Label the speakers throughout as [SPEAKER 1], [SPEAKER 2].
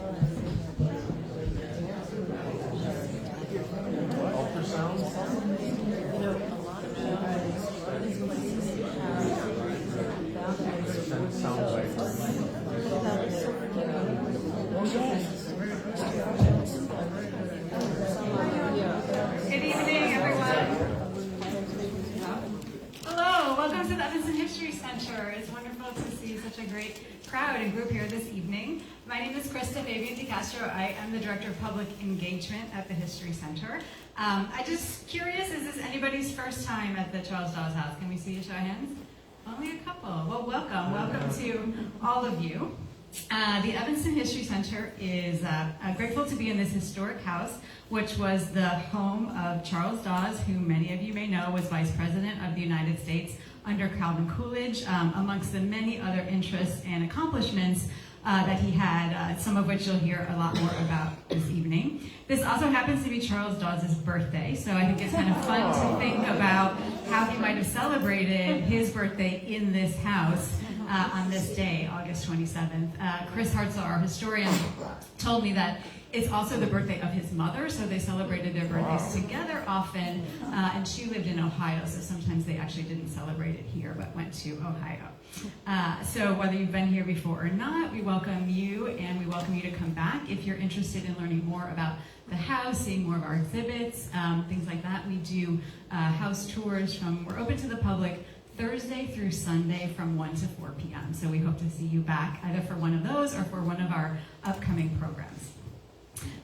[SPEAKER 1] Good evening, everyone. Hello, welcome to the Evanston History Center. It's wonderful to see such a great crowd and group here this evening. My name is Krista Fabian DiCastro. I am the Director of Public Engagement at the History Center. I'm just curious, is this anybody's first time at the Charles Dawes House? Can we see a show of hands? Only a couple. Well, welcome. Welcome to all of you. The Evanston History Center is grateful to be in this historic house, which was the home of Charles Dawes, who many of you may know was Vice President of the United States under Calvin Coolidge, amongst the many other interests and accomplishments that he had, some of which you'll hear a lot more about this evening. This also happens to be Charles Dawes' birthday, so I think it's kind of fun to think about how he might have celebrated his birthday in this house on this day, August 27th. Chris Hartzell, our historian, told me that it's also the birthday of his mother, so they celebrated their birthdays together often, and she lived in Ohio, so sometimes they actually didn't celebrate it here, but went to Ohio. So whether you've been here before or not, we welcome you, and we welcome you to come back. If you're interested in learning more about the house, seeing more of our exhibits, things like that, we do house tours we're open to the public Thursday through Sunday from 1 to 4 p.m. So we hope to see you back either for one of those or for one of our upcoming programs.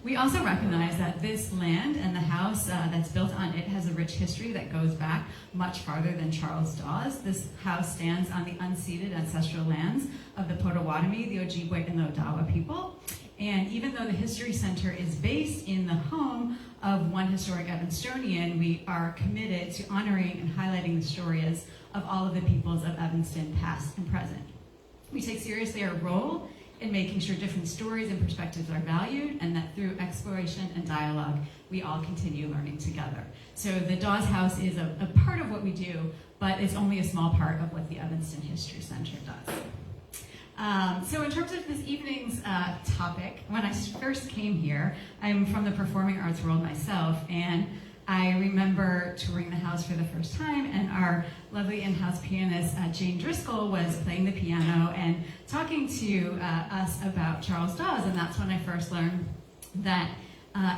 [SPEAKER 1] We also recognize that this land and the house that's built on it has a rich history that goes back much farther than Charles Dawes. This house stands on the unceded ancestral lands of the Potawatomi, the Ojibwe, and the Odawa people. And even though the History Center is based in the home of one historic Evanstonian, we are committed to honoring and highlighting the stories of all of the peoples of Evanston, past and present. We take seriously our role in making sure different stories and perspectives are valued, and that through exploration and dialogue, we all continue learning together. So the Dawes House is a part of what we do, but it's only a small part of what the Evanston History Center does. So in terms of this evening's topic, when I first came here, I'm from the performing arts world myself, and I remember touring the house for the first time, and our lovely in-house pianist, Jane Driscoll, was playing the piano and talking to us about Charles Dawes, and that's when I first learned that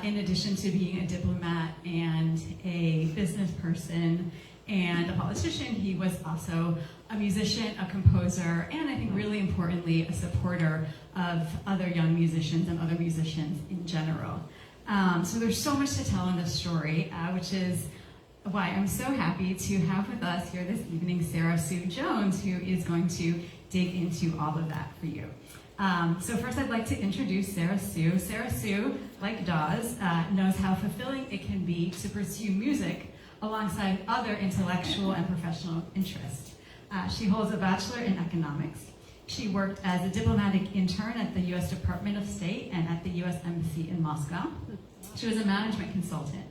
[SPEAKER 1] in addition to being a diplomat and a business person and a politician, he was also a musician, a composer, and I think really importantly, a supporter of other young musicians and other musicians in general. So there's so much to tell in this story, which is why I'm so happy to have with us here this evening Sara Su Jones, who is going to dig into all of that for you. So first I'd like to introduce Sara Su. Sara Su, like Dawes, knows how fulfilling it can be to pursue music alongside other intellectual and professional interests. She holds a bachelor in economics. She worked as a diplomatic intern at the U.S. Department of State and at the U.S. Embassy in Moscow. She was a management consultant.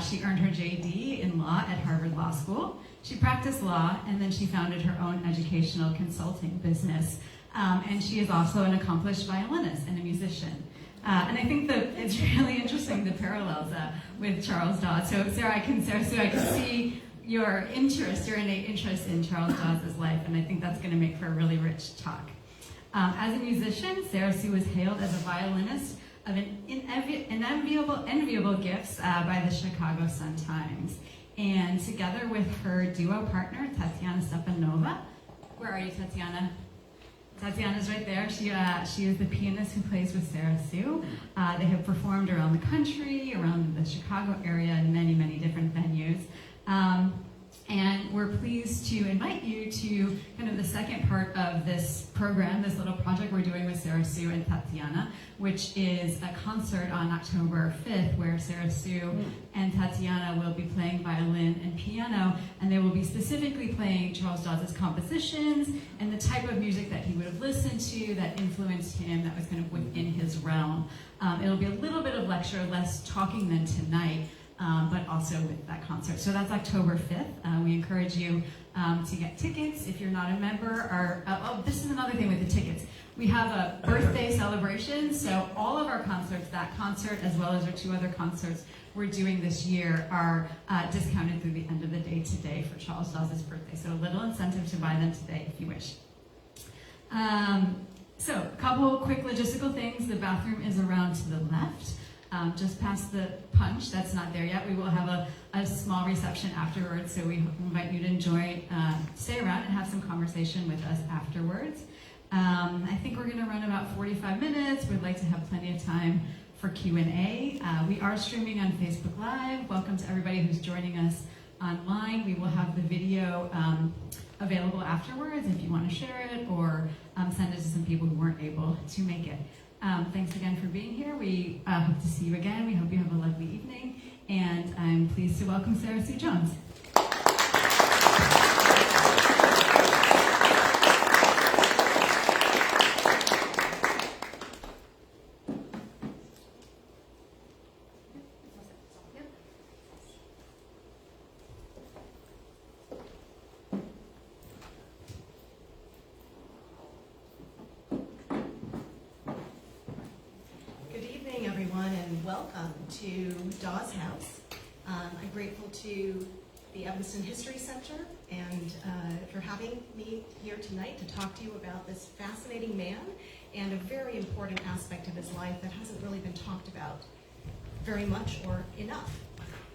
[SPEAKER 1] She earned her JD in law at Harvard Law School. She practiced law, and then she founded her own educational consulting business. And she is also an accomplished violinist and a musician. And I think that it's really interesting, the parallels with Charles Dawes. So Sara Su, I can see your interest, your innate interest in Charles Dawes' life, and I think that's going to make for a really rich talk. As a musician, Sara Su was hailed as a violinist of enviable gifts by the Chicago Sun-Times. And together with her duo partner, Tatiana Stepanova, where are you, Tatiana? Tatiana's right there. She is the pianist who plays with Sara Su. They have performed around the country, around the Chicago area, in many, many different venues. And we're pleased to invite you to kind of the second part of this program, this little project we're doing with Sara Su and Tatiana, which is a concert on October 5th where Sara Su and Tatiana will be playing violin and piano, and they will be specifically playing Charles Dawes' compositions and the type of music that he would have listened to that influenced him, that was kind of within his realm. It'll be a little bit of lecture, less talking than tonight, but also with that concert. So that's October 5th. We encourage you to get tickets if you're not a member. This is another thing with the tickets. We have a birthday celebration, so all of our concerts, that concert as well as our 2 other concerts we're doing this year, are discounted through the end of the day today for Charles Dawes' birthday. So a little incentive to buy them today if you wish. So a couple quick logistical things. The bathroom is around to the left, just past the punch. That's not there yet. We will have a small reception afterwards, so we invite you to stay around and have some conversation with us afterwards. I think we're going to run about 45 minutes. We'd like to have plenty of time for Q&A. We are streaming on Facebook Live. Welcome to everybody who's joining us online. We will have the video available afterwards if you want to share it or send it to some people who weren't able to make it. Thanks again for being here. We hope to see you again. We hope you have a lovely evening. And I'm pleased to welcome Sara Su Jones.
[SPEAKER 2] To Dawes House. I'm grateful to the Evanston History Center and for having me here tonight to talk to you about this fascinating man and a very important aspect of his life that hasn't really been talked about very much or enough.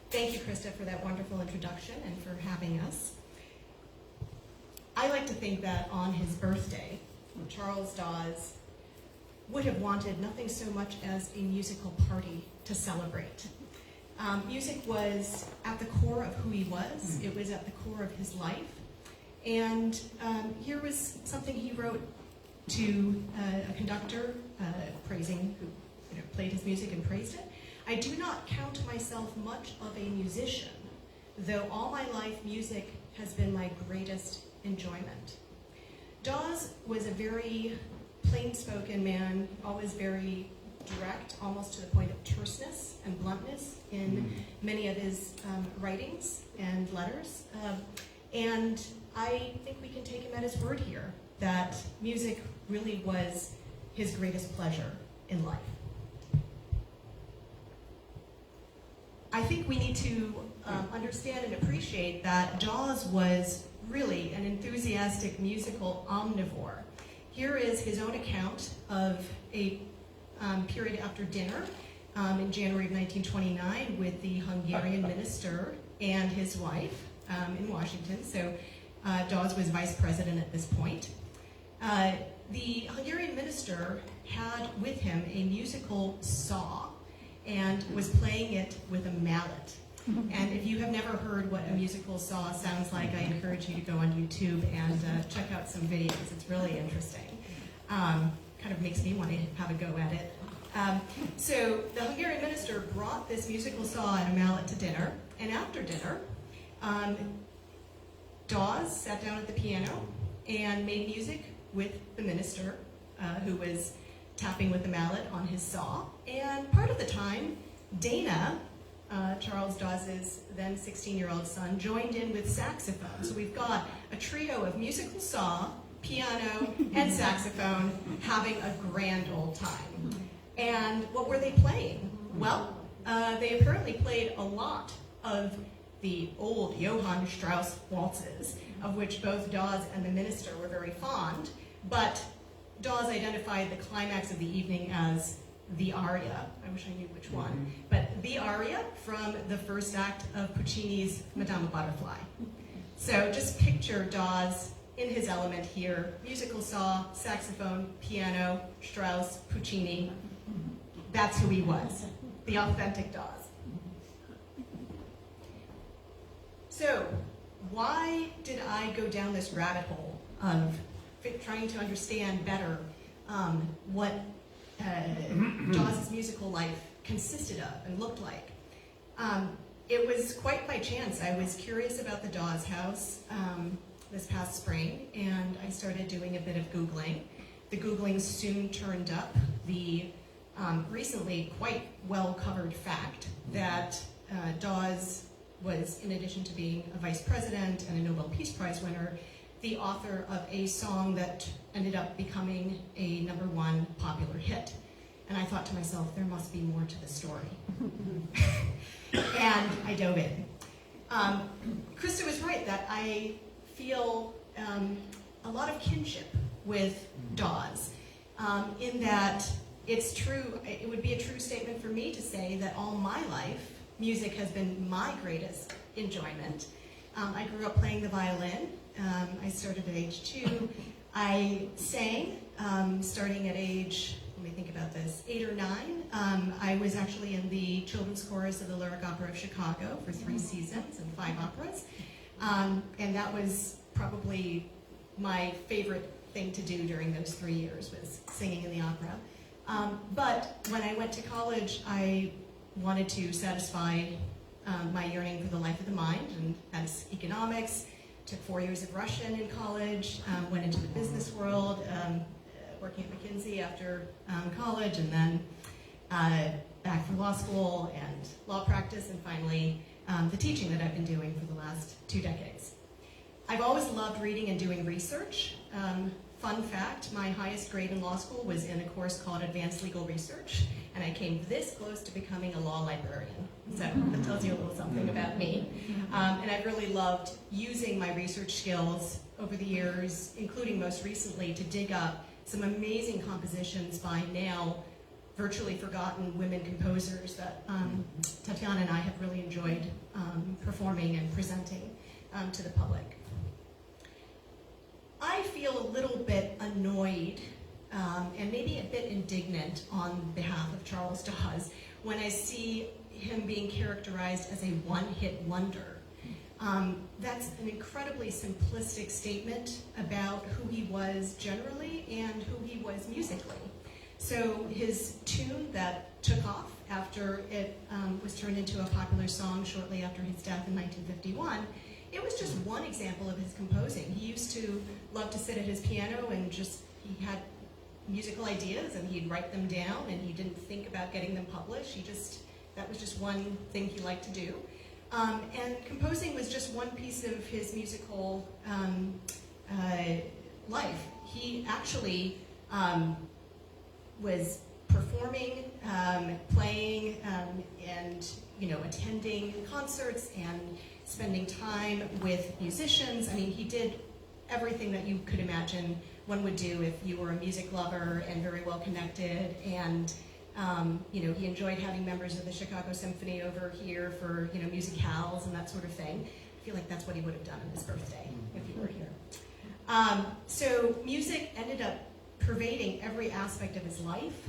[SPEAKER 2] Thank you, Krista, for that wonderful introduction and for having us. I like to think that on his birthday, Charles Dawes would have wanted nothing so much as a musical party to celebrate. Music was at the core of who he was. It was at the core of his life. And here was something he wrote to a conductor praising, who played his music and praised it. I do not count myself much of a musician, though all my life music has been my greatest enjoyment. Dawes was a very plain-spoken man, always very direct, almost to the point of terseness and bluntness in many of his writings and letters. And I think we can take him at his word here, that music really was his greatest pleasure in life. I think we need to understand and appreciate that Dawes was really an enthusiastic musical omnivore. Here is his own account of a period after dinner in January of 1929 with the Hungarian minister and his wife in Washington. So Dawes was vice president at this point. The Hungarian minister had with him a musical saw and was playing it with a mallet. And if you have never heard what a musical saw sounds like, I encourage you to go on YouTube and check out some videos. It's really interesting. Kind of makes me want to have a go at it. So the Hungarian minister brought this musical saw and a mallet to dinner, and after dinner, Dawes sat down at the piano and made music with the minister, who was tapping with the mallet on his saw. And part of the time, Dana, Charles Dawes' then 16-year-old son, joined in with saxophone. So we've got a trio of musical saw, piano, and saxophone having a grand old time. And what were they playing? Well, they apparently played a lot of the old Johann Strauss waltzes, of which both Dawes and the minister were very fond, but Dawes identified the climax of the evening as the aria. I wish I knew which one, but the aria from the first act of Puccini's Madame Butterfly. So just picture Dawes in his element here: musical saw, saxophone, piano, Strauss, Puccini. That's who he was, the authentic Dawes. So why did I go down this rabbit hole of trying to understand better what Dawes' musical life consisted of and looked like? It was quite by chance. I was curious about the Dawes house this past spring, and I started doing a bit of Googling. The Googling soon turned up the recently quite well-covered fact that Dawes was, in addition to being a vice president and a Nobel Peace Prize winner, the author of a song that ended up becoming a #1 popular hit. And I thought to myself, there must be more to the story. And I dove in. Krista was right that I feel a lot of kinship with Dawes, in that it's true, it would be a true statement for me to say that all my life, music has been my greatest enjoyment. I grew up playing the violin. I started at age 2. I sang, starting at age, let me think about this, 8 or 9. I was actually in the children's chorus of the Lyric Opera of Chicago for 3 seasons and 5 operas. And that was probably my favorite thing to do during those 3 years, was singing in the opera. But when I went to college, I wanted to satisfy my yearning for the life of the mind, and that's economics. Took 4 years of Russian in college, went into the business world, working at McKinsey after college, and then back for law school and law practice, and finally the teaching that I've been doing for the last 2 decades. I've always loved reading and doing research. Fun fact, my highest grade in law school was in a course called Advanced Legal Research, and I came this close to becoming a law librarian. So that tells you a little something about me. And I've really loved using my research skills over the years, including most recently, to dig up some amazing compositions by now virtually forgotten women composers that Tatiana and I have really enjoyed performing and presenting to the public. I feel a little bit annoyed and maybe a bit indignant on behalf of Charles Dawes when I see him being characterized as a one-hit wonder. That's an incredibly simplistic statement about who he was generally and who he was musically. So his tune that took off after it was turned into a popular song shortly after his death in 1951, it was just one example of his composing. He used to love to sit at his piano and he had musical ideas and he'd write them down, and he didn't think about getting them published. That was just one thing he liked to do. And composing was just one piece of his musical life. He actually was performing, playing, and attending concerts and spending time with musicians. I mean, he did everything that you could imagine one would do if you were a music lover and very well connected. And he enjoyed having members of the Chicago Symphony over here for musicales and that sort of thing. I feel like that's what he would have done on his birthday if he were here. So music ended up pervading every aspect of his life,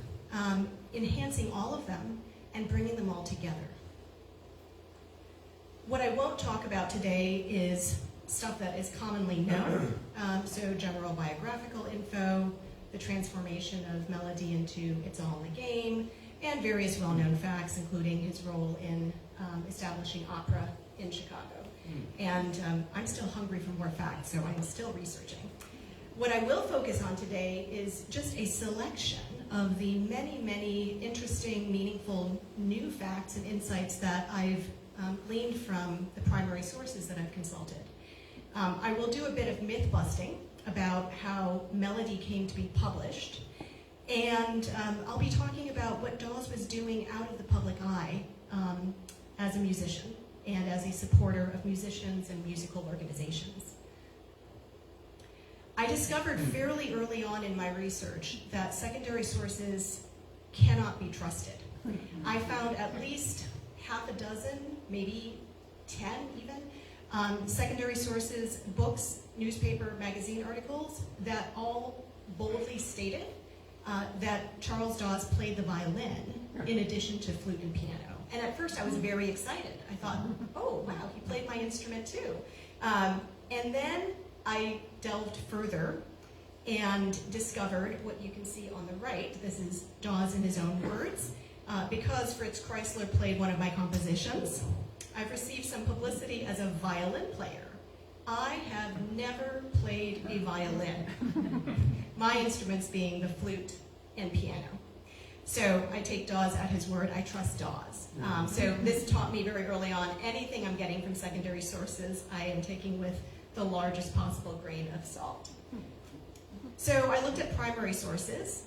[SPEAKER 2] enhancing all of them and bringing them all together. What I won't talk about today is stuff that is commonly known, so general biographical info, the transformation of melody into It's All in the Game, and various well-known facts, including his role in establishing opera in Chicago. And I'm still hungry for more facts, so I'm still researching. What I will focus on today is just a selection of the many, many interesting, meaningful new facts and insights that I've gleaned from the primary sources that I've consulted. I will do a bit of myth busting about how melody came to be published, and I'll be talking about what Dawes was doing out of the public eye as a musician and as a supporter of musicians and musical organizations. I discovered fairly early on in my research that secondary sources cannot be trusted. I found at least half a dozen, maybe 10 even, secondary sources, books, newspaper, magazine articles that all boldly stated that Charles Dawes played the violin in addition to flute and piano. And at first I was very excited. I thought, oh wow, he played my instrument too. And then I delved further and discovered what you can see on the right. This is Dawes in his own words. Because Fritz Kreisler played one of my compositions, I've received some publicity as a violin player. I have never played a violin, my instruments being the flute and piano. So I take Dawes at his word. I trust Dawes. So this taught me very early on, anything I'm getting from secondary sources, I am taking with the largest possible grain of salt. So I looked at primary sources,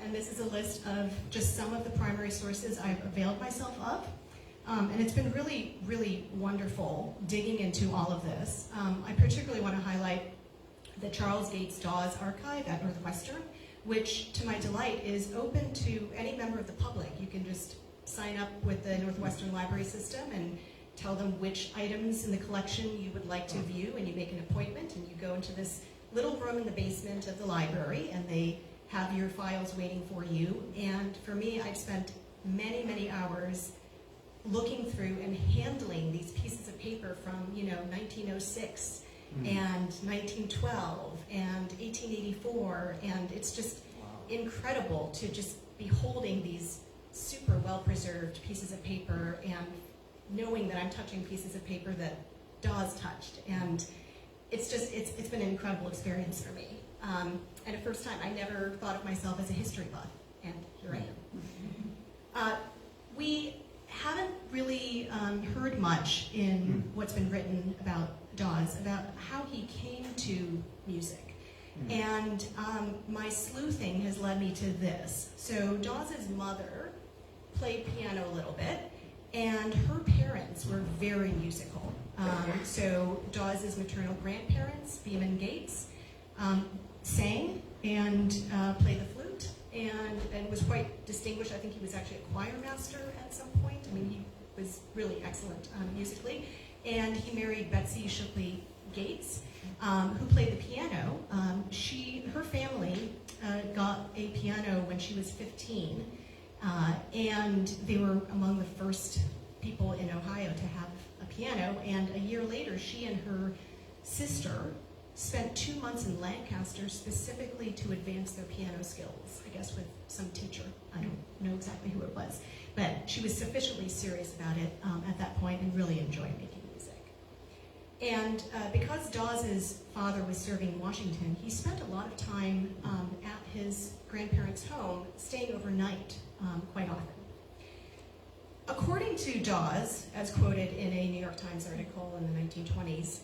[SPEAKER 2] and this is a list of just some of the primary sources I've availed myself of. And it's been really, really wonderful digging into all of this. I particularly want to highlight the Charles Gates Dawes archive at Northwestern, which, to my delight, is open to any member of the public. You can just sign up with the Northwestern Library System and tell them which items in the collection you would like to view, and you make an appointment, and you go into this little room in the basement of the library, and they have your files waiting for you. And for me, I've spent many, many hours looking through and handling these pieces of paper from, 1906 and 1912 and 1884, and it's just incredible to just be holding these super well-preserved pieces of paper and knowing that I'm touching pieces of paper that Dawes touched, and it's been an incredible experience for me. And at first time, I never thought of myself as a history buff, and here I am. We haven't really heard much in what's been written about Dawes, about how he came to music. And my sleuthing has led me to this. So Dawes' mother played piano a little bit, and her parents were very musical. So Dawes' maternal grandparents, Beeman Gates, sang and played the flute, and was quite distinguished. I think he was actually a choir master at some point. I mean, he was really excellent musically. And he married Betsy Shipley Gates, who played the piano. Her family got a piano when she was 15, and they were among the first people in Ohio to have a piano. And a year later, she and her sister spent 2 months in Lancaster specifically to advance their piano skills, I guess with some teacher. I don't know exactly who it was. But she was sufficiently serious about it at that point and really enjoyed making music. And because Dawes' father was serving in Washington, he spent a lot of time at his grandparents' home, staying overnight quite often. According to Dawes, as quoted in a New York Times article in the 1920s,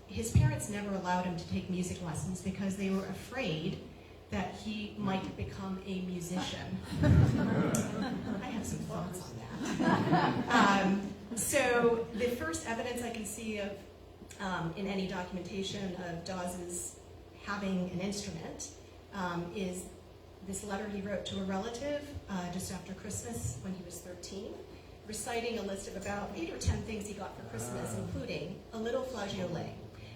[SPEAKER 2] his parents never allowed him to take music lessons because they were afraid that he might become a musician. I have some thoughts on that. So the first evidence I can see of in any documentation of Dawes' having an instrument is this letter he wrote to a relative just after Christmas when he was 13, reciting a list of about 8 or 10 things he got for Christmas, including a little flageolet.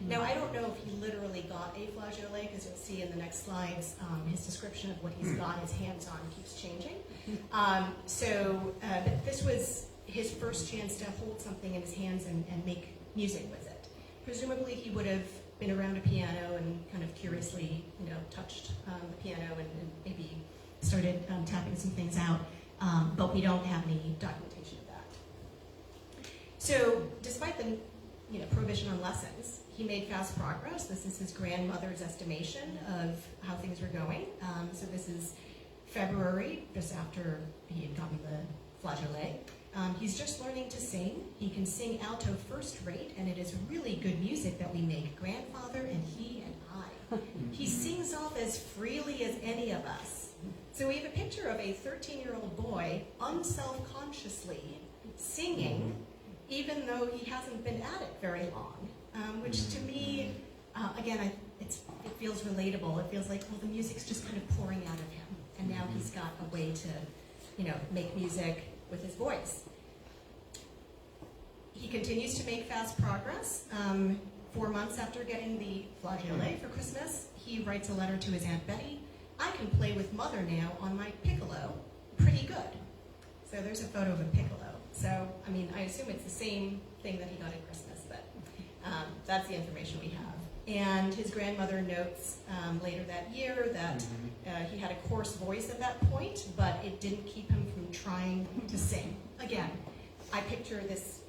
[SPEAKER 2] Now, I don't know if he literally got a flageolet, because you'll see in the next slides his description of what he's got his hands on keeps changing. But this was his first chance to hold something in his hands and make music with it. Presumably, he would have been around a piano and kind of curiously, touched the piano and maybe started tapping some things out, but we don't have any documentation of that. So, despite the prohibition on lessons, he made fast progress. This is his grandmother's estimation of how things were going. So this is February, just after he had gotten the flageolet. He's just learning to sing. He can sing alto first rate, and it is really good music that we make, grandfather and he and I. He sings off as freely as any of us. So we have a picture of a 13-year-old boy unselfconsciously singing, even though he hasn't been at it very long, which to me, again, it feels relatable. It feels like, well, the music's just kind of pouring out of him, and now he's got a way to, make music with his voice. He continues to make fast progress. 4 months after getting the flageolet for Christmas, he writes a letter to his Aunt Betty. I can play with Mother now on my piccolo pretty good. So there's a photo of a piccolo. So, I assume it's the same thing that he got at Christmas, but that's the information we have. And his grandmother notes later that year that he had a coarse voice at that point, but it didn't keep him from trying to sing. Again, I picture this,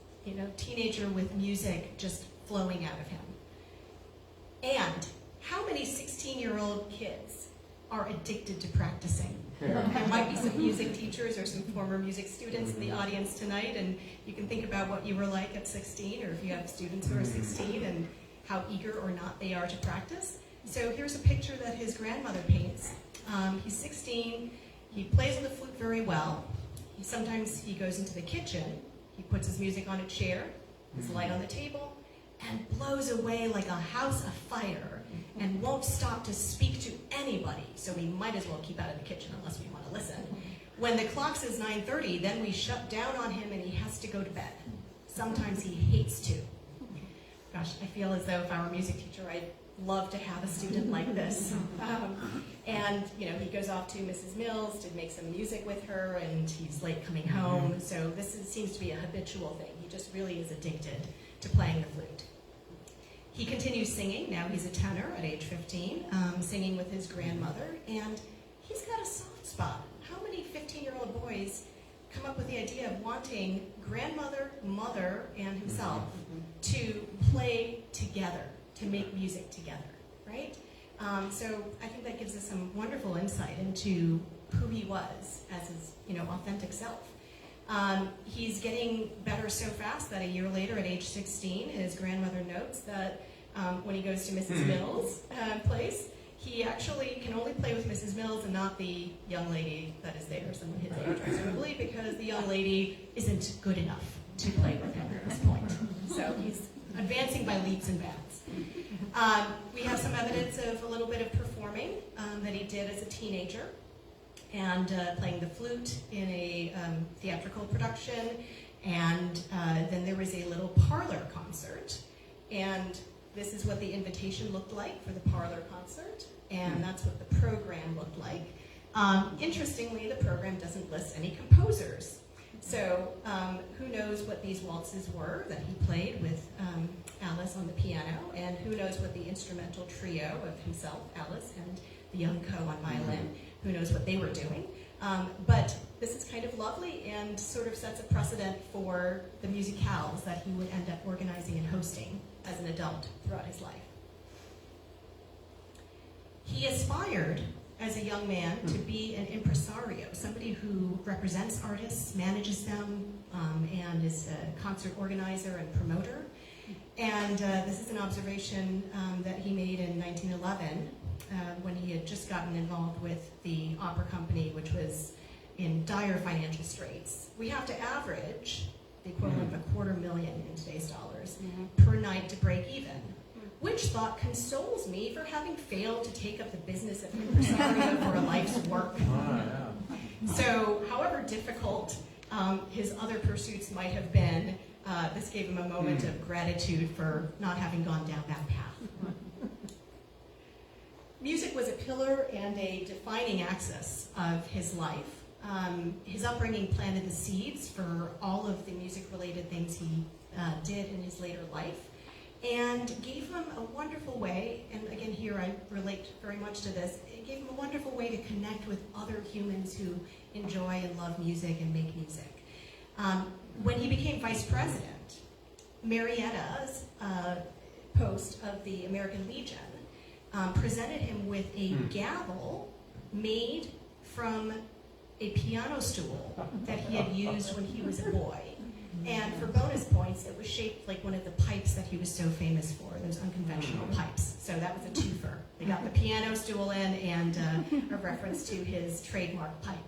[SPEAKER 2] teenager with music just flowing out of him. And how many 16-year-old kids are addicted to practicing. There might be some music teachers or some former music students in the audience tonight, and you can think about what you were like at 16, or if you have students who are 16, and how eager or not they are to practice. So here's a picture that his grandmother paints. He's 16, he plays the flute very well. Sometimes he goes into the kitchen, he puts his music on a chair, his light on the table, and blows away like a house afire, and won't stop to speak to anybody, so we might as well keep out of the kitchen unless we want to listen. When the clock says 9:30, then we shut down on him and he has to go to bed. Sometimes he hates to. Gosh, I feel as though if I were a music teacher, I'd love to have a student like this. And he goes off to Mrs. Mills to make some music with her, and he's late coming home, so seems to be a habitual thing. He just really is addicted to playing the flute. He continues singing. Now he's a tenor at age 15, singing with his grandmother, and he's got a soft spot. How many 15-year-old boys come up with the idea of wanting grandmother, mother, and himself to play together, to make music together, right? So I think that gives us some wonderful insight into who he was as his authentic self. He's getting better so fast that a year later, at age 16, his grandmother notes that when he goes to Mrs. Mills' place, he actually can only play with Mrs. Mills and not the young lady that is there, someone his age, presumably, because the young lady isn't good enough to play with him at this point. So he's advancing by leaps and bounds. We have some evidence of a little bit of performing that he did as a teenager, and playing the flute in a theatrical production, and then there was a little parlor concert, and this is what the invitation looked like for the parlor concert, and that's what the program looked like. Interestingly, the program doesn't list any composers, so who knows what these waltzes were that he played with Alice on the piano, and who knows what the instrumental trio of himself, Alice, and the young Co on violin, who knows what they were doing. But this is kind of lovely and sort of sets a precedent for the musicales that he would end up organizing and hosting as an adult throughout his life. He aspired as a young man to be an impresario, somebody who represents artists, manages them, and is a concert organizer and promoter. And this is an observation that he made in 1911, when he had just gotten involved with the opera company, which was in dire financial straits. We have to average the equivalent of $250,000 in today's dollars per night to break even, which thought consoles me for having failed to take up the business of impresario for a life's work. So, however difficult his other pursuits might have been, this gave him a moment of gratitude for not having gone down that path. Music was a pillar and a defining axis of his life. His upbringing planted the seeds for all of the music-related things he did in his later life, and gave him a wonderful way, and again here I relate very much to this, it gave him a wonderful way to connect with other humans who enjoy and love music and make music. When he became vice president, Marietta's post of the American Legion presented him with a gavel made from a piano stool that he had used when he was a boy. And for bonus points, it was shaped like one of the pipes that he was so famous for, those unconventional pipes. So that was a twofer. They got the piano stool in and a reference to his trademark pipe.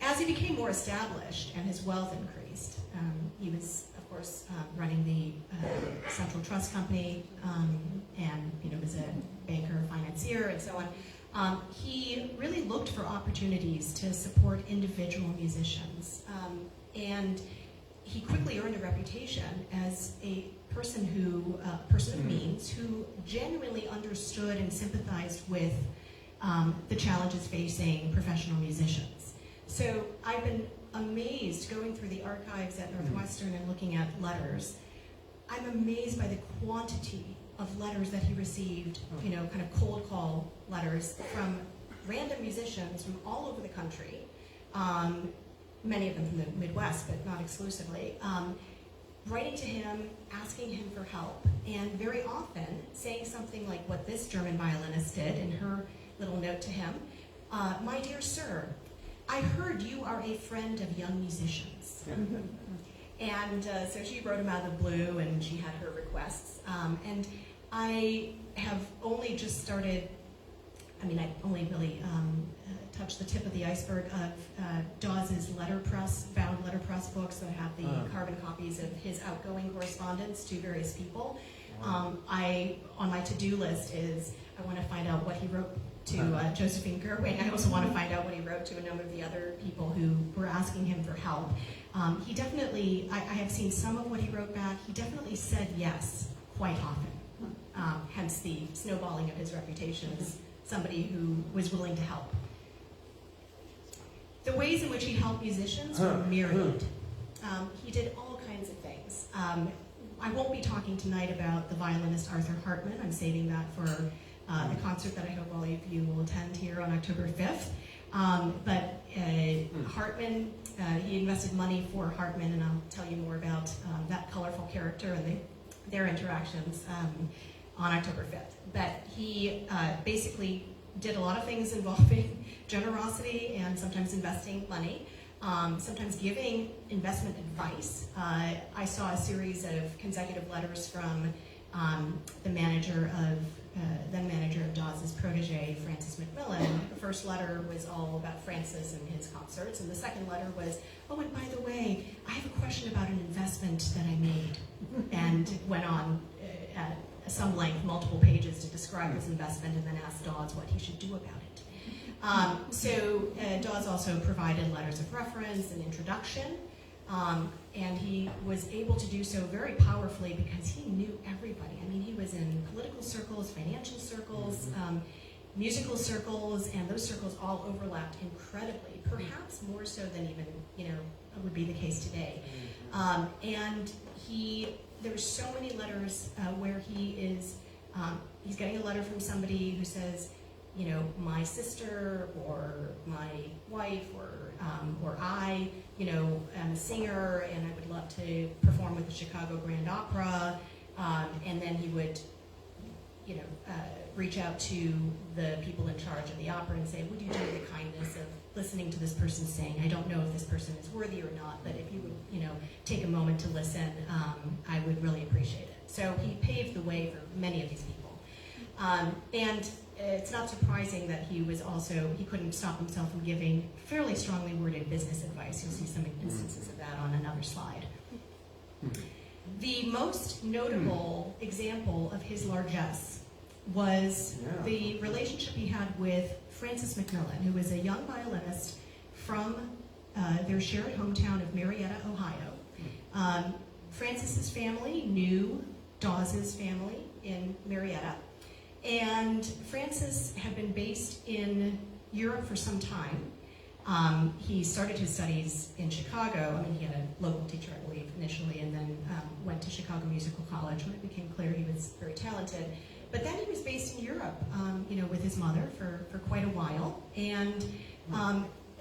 [SPEAKER 2] As he became more established and his wealth increased, he was, of course, running the Central Trust Company, and was a banker, financier, and so on. He really looked for opportunities to support individual musicians, and he quickly earned a reputation as a person of means who genuinely understood and sympathized with the challenges facing professional musicians. So I've been amazed going through the archives at Northwestern and looking at letters. I'm amazed by the quantity of letters that he received, kind of cold call letters from random musicians from all over the country, many of them from the Midwest, but not exclusively, writing to him, asking him for help, and very often saying something like what this German violinist did in her little note to him. My dear sir, I heard you are a friend of young musicians. And so she wrote him out of the blue, and she had her requests. And I have only just started, I've only really touched the tip of the iceberg of Dawes's bound letterpress books that have the carbon copies of his outgoing correspondence to various people. On my to-do list is I want to find out what he wrote to Josephine Gerwig. I also want to find out what he wrote to a number of the other people who were asking him for help. I have seen some of what he wrote back. He definitely said yes quite often, hence the snowballing of his reputation as somebody who was willing to help. The ways in which he helped musicians were myriad. He did all kinds of things. I won't be talking tonight about the violinist Arthur Hartman. I'm saving that for the concert that I hope all of you will attend here on October 5th. But Hartman, he invested money for Hartman, and I'll tell you more about that colorful character and their interactions on October 5th. But he basically did a lot of things involving generosity and sometimes investing money, sometimes giving investment advice. I saw a series of consecutive letters from the manager of then manager of Dawes's protege, Francis McMillan. The first letter was all about Francis and his concerts, and the second letter was, oh, and by the way, I have a question about an investment that I made, and went on at some length, multiple pages, to describe his investment, and then asked Dawes what he should do about it. So Dawes also provided letters of reference and introduction, and he was able to do so very powerfully because he knew everybody. He was in political circles, financial circles, musical circles, and those circles all overlapped incredibly, perhaps more so than even would be the case today. And there's so many letters where he's getting a letter from somebody who says, my sister or my wife or I, am a singer and I would love to perform with the Chicago Grand Opera. And then he would, reach out to the people in charge of the opera and say, would you do me the kindness of listening to this person sing? I don't know if this person is worthy or not, but if you would, take a moment to listen, I would really appreciate it. So he paved the way for many of these people. And it's not surprising that he couldn't stop himself from giving fairly strongly worded business advice. You'll see some instances of that on another slide. The most notable example of his largesse was the relationship he had with Francis McMillan, who was a young violinist from their shared hometown of Marietta, Ohio. Francis's family knew Dawes's family in Marietta, and Francis had been based in Europe for some time. He started his studies in Chicago. He had a local teacher, I believe, initially, and then went to Chicago Musical College when it became clear he was very talented. But then he was based in Europe, with his mother for quite a while. And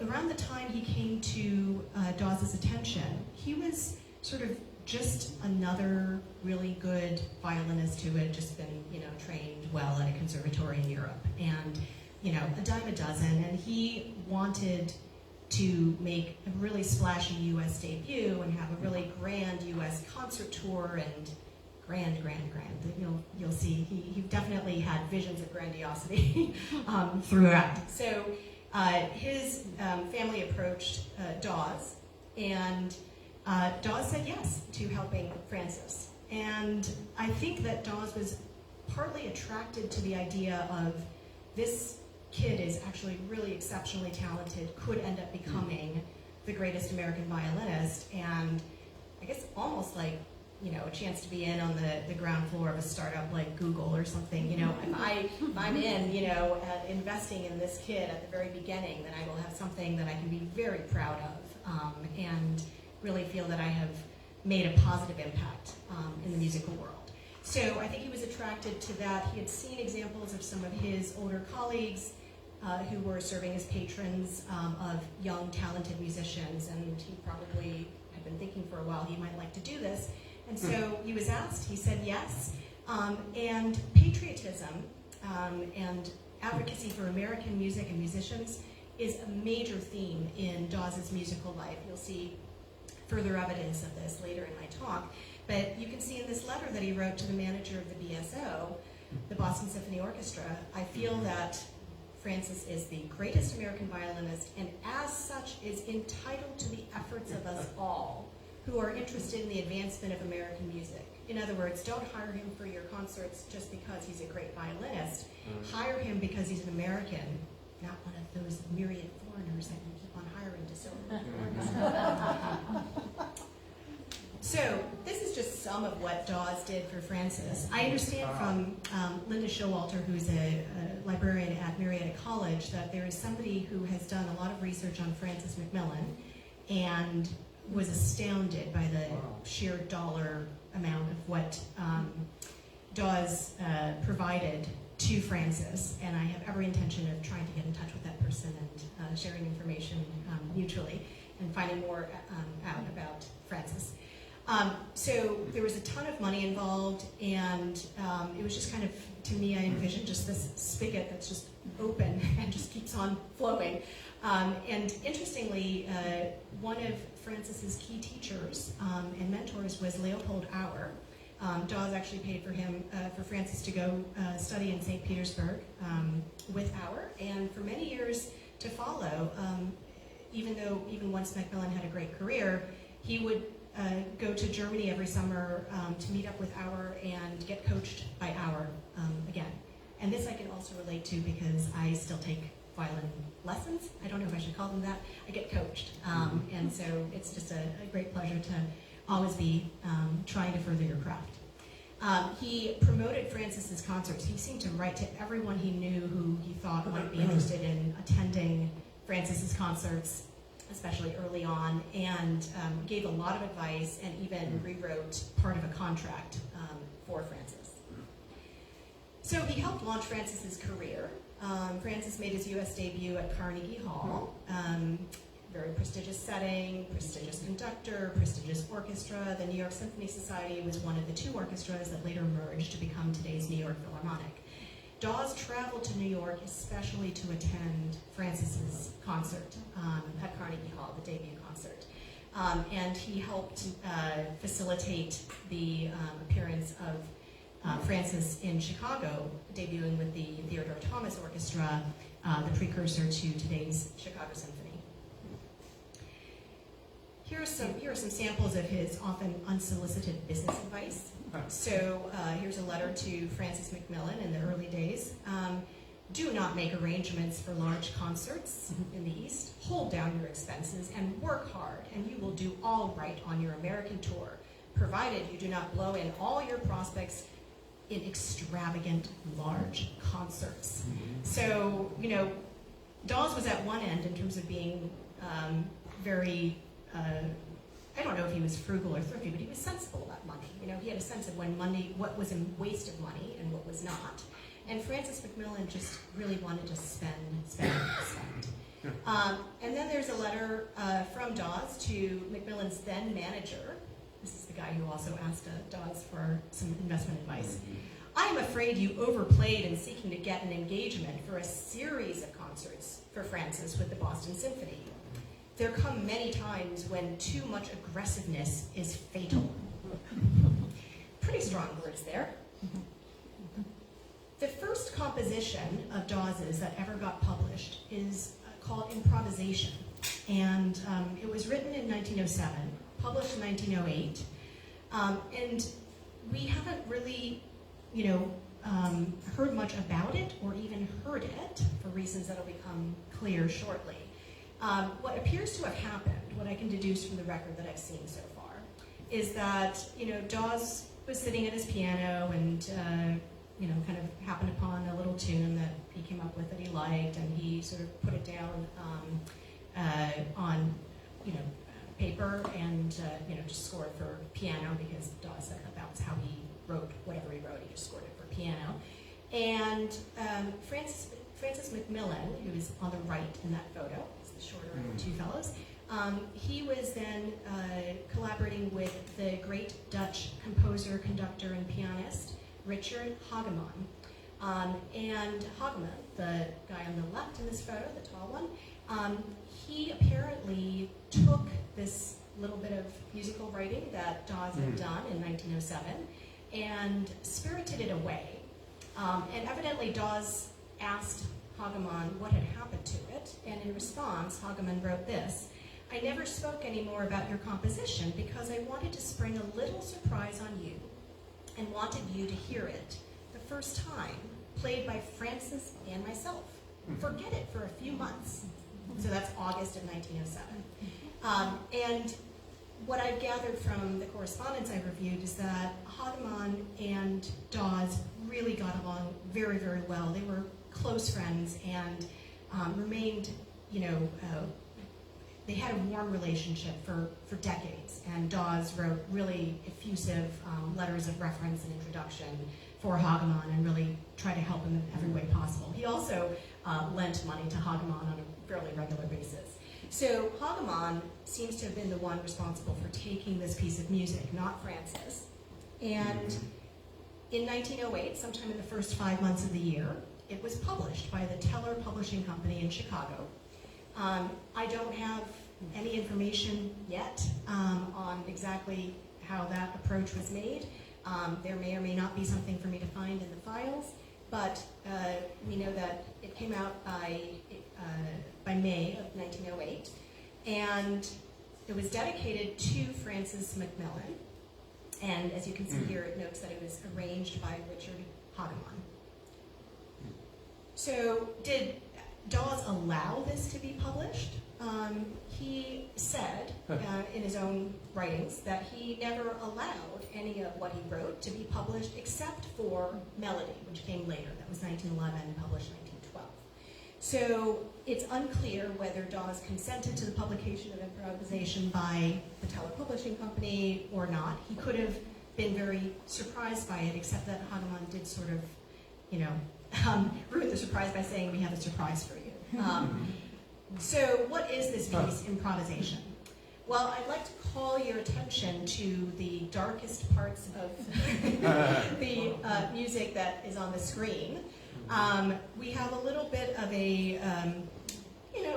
[SPEAKER 2] around the time he came to Dawes's attention, he was sort of just another really good violinist who had just been, trained well at a conservatory in Europe. And a dime a dozen, and he wanted to make a really splashy U.S. debut and have a really grand U.S. concert tour, and grand. You'll see he definitely had visions of grandiosity throughout. So his family approached Dawes, and Dawes said yes to helping Francis. And I think that Dawes was partly attracted to the idea of this kid is actually really exceptionally talented, could end up becoming the greatest American violinist, and I guess almost like, a chance to be in on the ground floor of a startup like Google or something. If I'm in, investing in this kid at the very beginning, then I will have something that I can be very proud of, and really feel that I have made a positive impact in the musical world. So I think he was attracted to that. He had seen examples of some of his older colleagues who were serving as patrons of young, talented musicians, and he probably had been thinking for a while he might like to do this. And so he was asked, he said yes. And patriotism and advocacy for American music and musicians is a major theme in Dawes' musical life. You'll see further evidence of this later in my talk. But you can see in this letter that he wrote to the manager of the BSO, the Boston Symphony Orchestra, I feel that Francis is the greatest American violinist and as such is entitled to the efforts of us all who are interested in the advancement of American music. In other words, don't hire him for your concerts just because he's a great violinist. Hire him because he's an American, not one of those myriad foreigners that you keep on hiring to serve. So this is just some of what Dawes did for Francis. I understand from Linda Showalter, who's a librarian at Marietta College, that there is somebody who has done a lot of research on Francis McMillan and was astounded by the sheer dollar amount of what Dawes provided to Francis, and I have every intention of trying to get in touch with that person and sharing information mutually and finding more out about Francis. So there was a ton of money involved, and it was just kind of, to me, I envisioned just this spigot that's just open and just keeps on flowing. And interestingly, one of Francis's key teachers and mentors was Leopold Auer. Dawes actually paid for him, for Francis to go study in St. Petersburg with Auer, and for many years to follow, even once Macmillan had a great career, he would go to Germany every summer to meet up with Auer and get coached by Auer again. And this I can also relate to because I still take violin lessons. I don't know if I should call them that. I get coached. And so it's just a great pleasure to always be trying to further your craft. He promoted Francis's concerts. He seemed to write to everyone he knew who he thought might be interested in attending Francis's concerts, especially early on, and gave a lot of advice and even rewrote part of a contract for Francis. So he helped launch Francis's career. Francis made his U.S. debut at Carnegie Hall. Very prestigious setting, prestigious conductor, prestigious orchestra. The New York Symphony Society was one of the two orchestras that later merged to become today's New York Philharmonic. Dawes traveled to New York especially to attend Francis's concert at Carnegie Hall, the debut concert. And he helped facilitate the appearance of Francis in Chicago, debuting with the Theodore Thomas Orchestra, the precursor to today's Chicago Symphony. Here are some samples of his often unsolicited business advice. So here's a letter to Francis McMillan in the early days. Do not make arrangements for large concerts in the East. Hold down your expenses and work hard, and you will do all right on your American tour, provided you do not blow in all your prospects in extravagant large concerts. So, you know, Dawes was at one end in terms of being very, I don't know if he was frugal or thrifty, but he was sensible about money. You know, he had a sense of when money, what was a waste of money and what was not. And Francis McMillan just really wanted to spend. And then there's a letter from Dawes to McMillan's then manager. This is the guy who also asked Dawes for some investment advice. I am afraid you overplayed in seeking to get an engagement for a series of concerts for Francis with the Boston Symphony. There come many times when too much aggressiveness is fatal. Pretty strong words there. The first composition of Dawes's that ever got published is called Improvisation. And it was written in 1907, published in 1908. And we haven't really, heard much about it or even heard it for reasons that'll become clear shortly. What appears to have happened, what I can deduce from the record that I've seen so far, is that, Dawes was sitting at his piano and, kind of happened upon a little tune that he came up with that he liked, and he sort of put it down on, paper and, just scored for piano because Dawes said that was how he wrote whatever he wrote. He just scored it for piano. And Francis McMillan, who is on the right in that photo, is the shorter of the two fellows, He was then collaborating with the great Dutch composer, conductor, and pianist, Richard Hageman. And Hageman, the guy on the left in this photo, the tall one, he apparently took this little bit of musical writing that Dawes had done in 1907 and spirited it away. And evidently Dawes asked Hageman what had happened to it, and in response, Hageman wrote this: "I never spoke any more about your composition because I wanted to spring a little surprise on you and wanted you to hear it the first time, played by Francis and myself. Forget it for a few months." So that's August of 1907. And what I've gathered from the correspondence I reviewed is that Hageman and Dawes really got along very, very well. They were close friends and remained, they had a warm relationship for decades. And Dawes wrote really effusive letters of reference and introduction for Hageman and really tried to help him in every way possible. He also lent money to Hageman on a fairly regular basis. So Hageman seems to have been the one responsible for taking this piece of music, not Francis. And in 1908, sometime in the first 5 months of the year, it was published by the Teller Publishing Company in Chicago. I don't have any information yet on exactly how that approach was made. There may or may not be something for me to find in the files, but we know that it came out by May of 1908, and it was dedicated to Francis Macmillan. And as you can see here, it notes that it was arranged by Richard Hageman. So did Dawes allow this to be published? He said in his own writings that he never allowed any of what he wrote to be published except for Melody, which came later. That was 1911 and published 1912. So it's unclear whether Dawes consented to the publication of improvisation by the Teller Publishing Company or not. He could have been very surprised by it, except that Hageman did sort of, ruin the surprise by saying, "We have a surprise for you." So what is this piece, improvisation? Well, I'd like to call your attention to the darkest parts of the music that is on the screen. We have a little bit of a,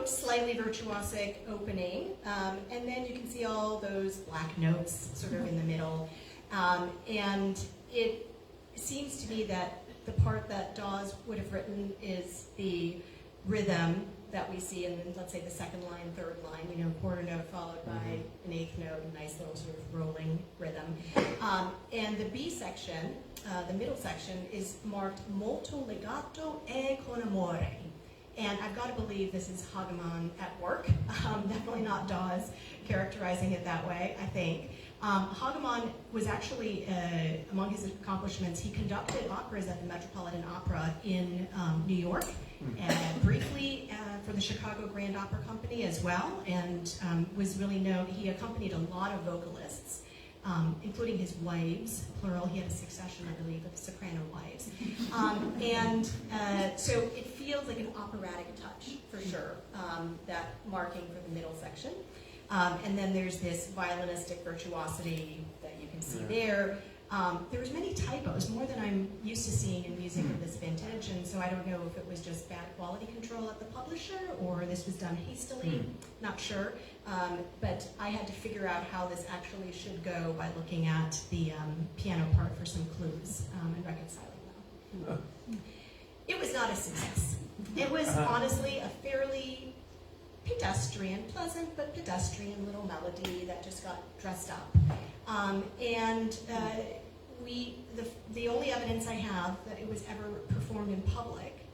[SPEAKER 2] slightly virtuosic opening, and then you can see all those black notes sort of in the middle. And it seems to me that the part that Dawes would have written is the rhythm that we see in, let's say, the second line, third line, quarter note followed by an eighth note, a nice little sort of rolling rhythm. And the B section, the middle section, is marked molto legato e con amore. And I've got to believe this is Hageman at work, definitely not Dawes characterizing it that way, I think. Hageman was actually, among his accomplishments, he conducted operas at the Metropolitan Opera in New York, and briefly for the Chicago Grand Opera Company as well, and was really known. He accompanied a lot of vocalists, including his wives, plural. He had a succession, I believe, of soprano wives. So it feels like an operatic touch, for sure, that marking for the middle section. And then there's this violinistic virtuosity that you can see there. There was many typos, more than I'm used to seeing in music of this vintage, and so I don't know if it was just bad quality control at the publisher or this was done hastily, not sure. But I had to figure out how this actually should go by looking at the piano part for some clues and reconciling them. It was not a success. It was honestly a fairly pedestrian, pleasant but pedestrian little melody that just got dressed up. The only evidence I have that it was ever performed in public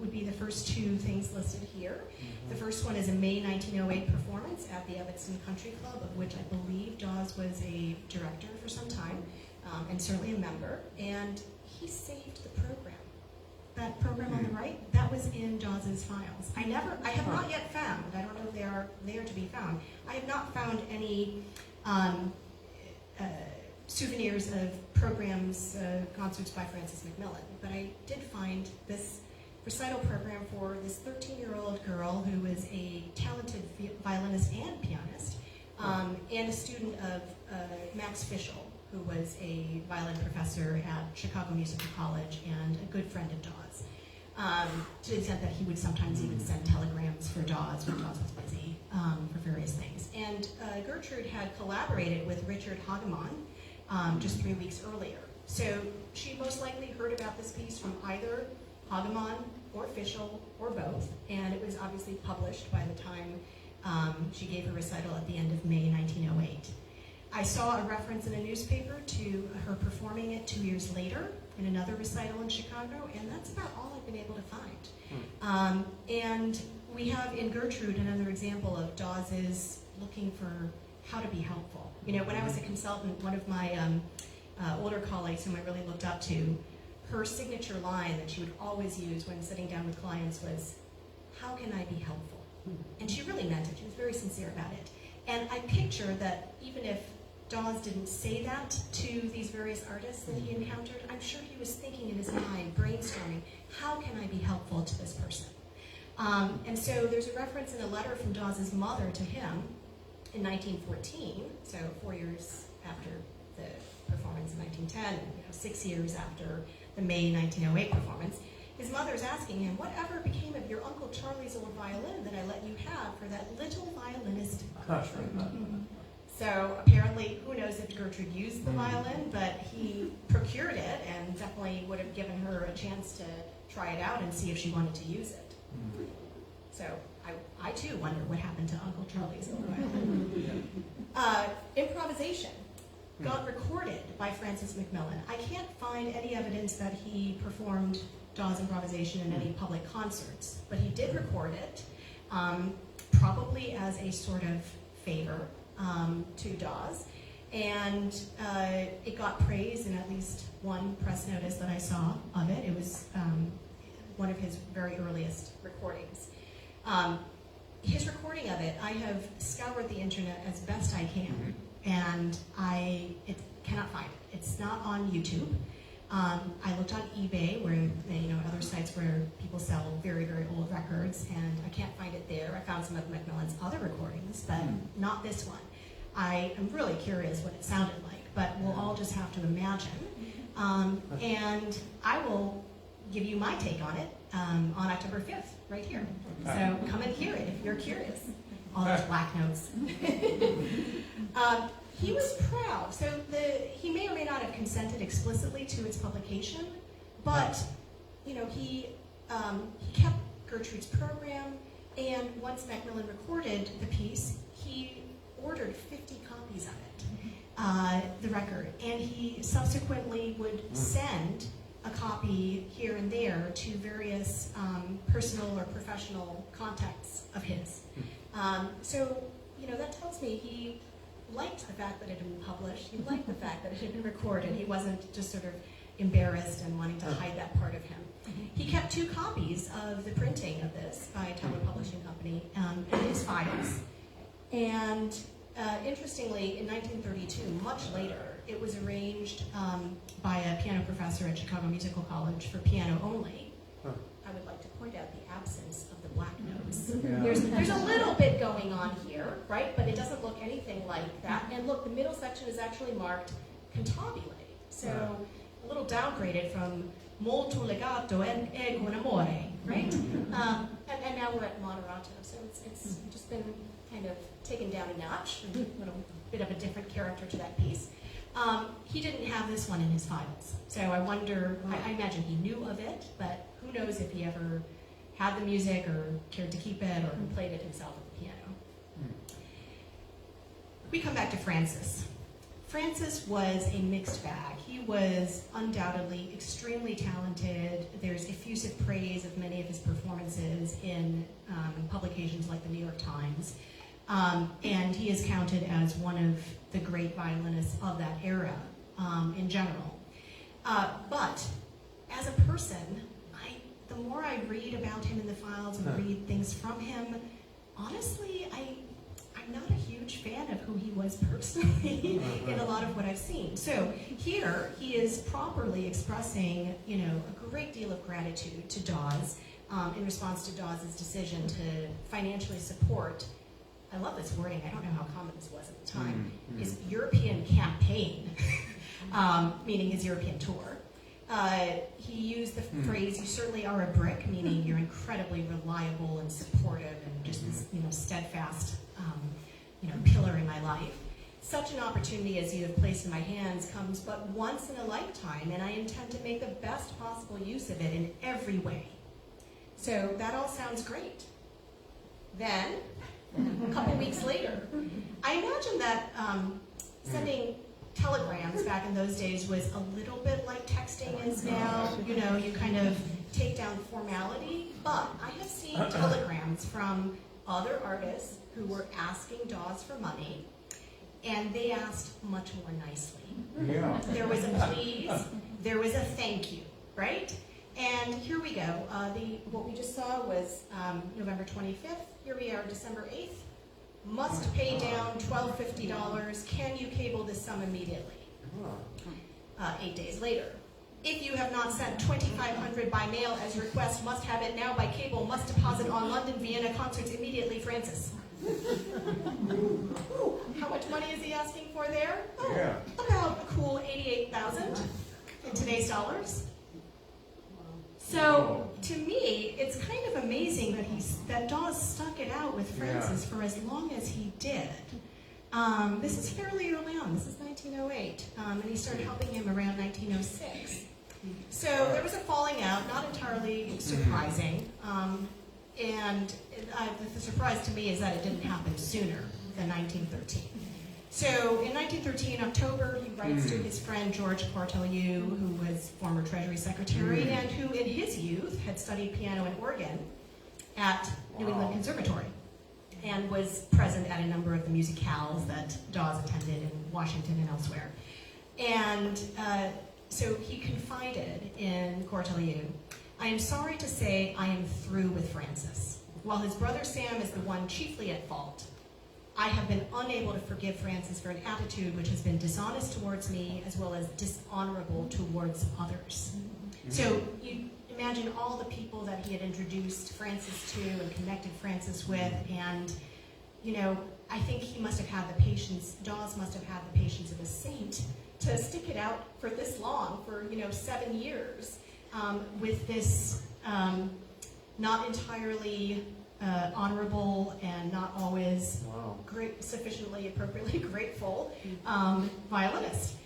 [SPEAKER 2] would be the first two things listed here. The first one is a May 1908 performance at the Evanston Country Club, of which I believe Dawes was a director for some time, and certainly a member, and he saved the program. That program on the right, that was in Dawes's files. I have not yet found, I don't know if they are there to be found, I have not found any souvenirs of programs, concerts by Francis Macmillan, but I did find this recital program for this 13-year-old girl who was a talented violinist and pianist. and a student of Max Fischel, who was a violin professor at Chicago Musical College and a good friend of Dawes, to the extent that he would sometimes even send telegrams for Dawes when Dawes was busy for various things. And Gertrude had collaborated with Richard Hagemann just 3 weeks earlier. So she most likely heard about this piece from either Hagemann or Fischel or both, and it was obviously published by the time she gave her recital at the end of May 1908. I saw a reference in a newspaper to her performing it 2 years later in another recital in Chicago, and that's about all I've been able to find. And we have in Gertrude another example of Dawes's looking for how to be helpful. You know, when I was a consultant, one of my older colleagues whom I really looked up to, her signature line that she would always use when sitting down with clients was, "How can I be helpful?" And she really meant it. She was very sincere about it. And I picture that even if Dawes didn't say that to these various artists that he encountered, I'm sure he was thinking in his mind, brainstorming, how can I be helpful to this person? And so there's a reference in a letter from Dawes's mother to him in 1914, so 4 years after the performance in 1910, 6 years after the May 1908 performance. His mother's asking him, "Whatever became of your Uncle Charlie's old violin that I let you have for that little violinist Gertrude?" So apparently, who knows if Gertrude used the violin, but he procured it and definitely would have given her a chance to try it out and see if she wanted to use it. So I too wonder what happened to Uncle Charlie's old violin. Improvisation got recorded by Francis Macmillan. I can't find any evidence that he performed Dawes' improvisation in any public concerts, but he did record it, probably as a sort of favor to Dawes, and it got praise in at least one press notice that I saw of it. It was one of his very earliest recordings. His recording of it, I have scoured the internet as best I can, and I cannot find it. It's not on YouTube. I looked on eBay, where other sites where people sell very, very old records, and I can't find it there. I found some of Macmillan's other recordings, but not this one. I am really curious what it sounded like, but we'll all just have to imagine. And I will give you my take on it on October 5th, right here. So come and hear it if you're curious. All those black notes. He was proud. So he may or may not have consented explicitly to its publication, but he kept Gertrude's program, and once Macmillan recorded the piece, he ordered 50 copies of it, the record, and he subsequently would send a copy here and there to various personal or professional contacts of his. So that tells me he liked the fact that it had been published. He liked the fact that it had been recorded. He wasn't just sort of embarrassed and wanting to hide that part of him. He kept 2 copies of the printing of this by Tower Publishing Company in his files. And interestingly, in 1932, much later, it was arranged by a piano professor at Chicago Musical College for piano only. I would like to point out the absence of the black notes. There's a little bit going on here, right? But it doesn't look anything like that. And look, the middle section is actually marked cantabile. So a little downgraded from molto legato and ego in amore, right? And now we're at moderato. So it's just been kind of taken down a notch, a little bit of a different character to that piece. He didn't have this one in his files. So I wonder, I imagine he knew of it, but who knows if he ever had the music or cared to keep it or played it himself at the piano. We come back to Francis. Francis was a mixed bag. He was undoubtedly extremely talented. There's effusive praise of many of his performances in publications like the New York Times. And he is counted as one of the great violinists of that era in general. But as a person, the more I read about him in the files and read things from him, honestly, I'm not a huge fan of who he was personally in a lot of what I've seen. So here he is properly expressing, a great deal of gratitude to Dawes in response to Dawes' decision to financially support I love this wording, I don't know how common this was at the time, his European campaign, meaning his European tour. He used the phrase, "You certainly are a brick," meaning you're incredibly reliable and supportive and just this, steadfast, pillar in my life. Such an opportunity as you have placed in my hands comes but once in a lifetime, and I intend to make the best possible use of it in every way. So that all sounds great. Then, a couple weeks later, I imagine that sending telegrams back in those days was a little bit like texting is now. You kind of take down formality, but I have seen telegrams from other artists who were asking Dawes for money, and they asked much more nicely.
[SPEAKER 3] Yeah.
[SPEAKER 2] There was a please, there was a thank you, right? And here we go. What we just saw was November 25th. Here we are, December 8th. Must pay down $1,250. Can you cable this sum immediately? 8 days later. If you have not sent $2,500 by mail as request, must have it now by cable. Must deposit on London, Vienna concerts immediately, Francis. How much money is he asking for there?
[SPEAKER 3] Yeah.
[SPEAKER 2] About a cool $88,000 in today's dollars. So to me, it's kind of amazing that Dawes stuck it out with Francis for as long as he did. This is fairly early on. This is 1908, and he started helping him around 1906. So there was a falling out, not entirely surprising. And the surprise to me is that it didn't happen sooner than 1913. So in 1913, October, he writes to his friend George Cortelyou, who was former Treasury Secretary, and who in his youth had studied piano and organ at New England Conservatory, and was present at a number of the musicales that Dawes attended in Washington and elsewhere. And so he confided in Cortelyou, "I am sorry to say I am through with Francis. While his brother Sam is the one chiefly at fault, I have been unable to forgive Francis for an attitude which has been dishonest towards me as well as dishonorable towards others." So you imagine all the people that he had introduced Francis to and connected Francis with, and I think he must have had the patience, Dawes must have had the patience of a saint to stick it out for this long, for 7 years, with this not entirely honorable and not always sufficiently appropriately grateful violinist.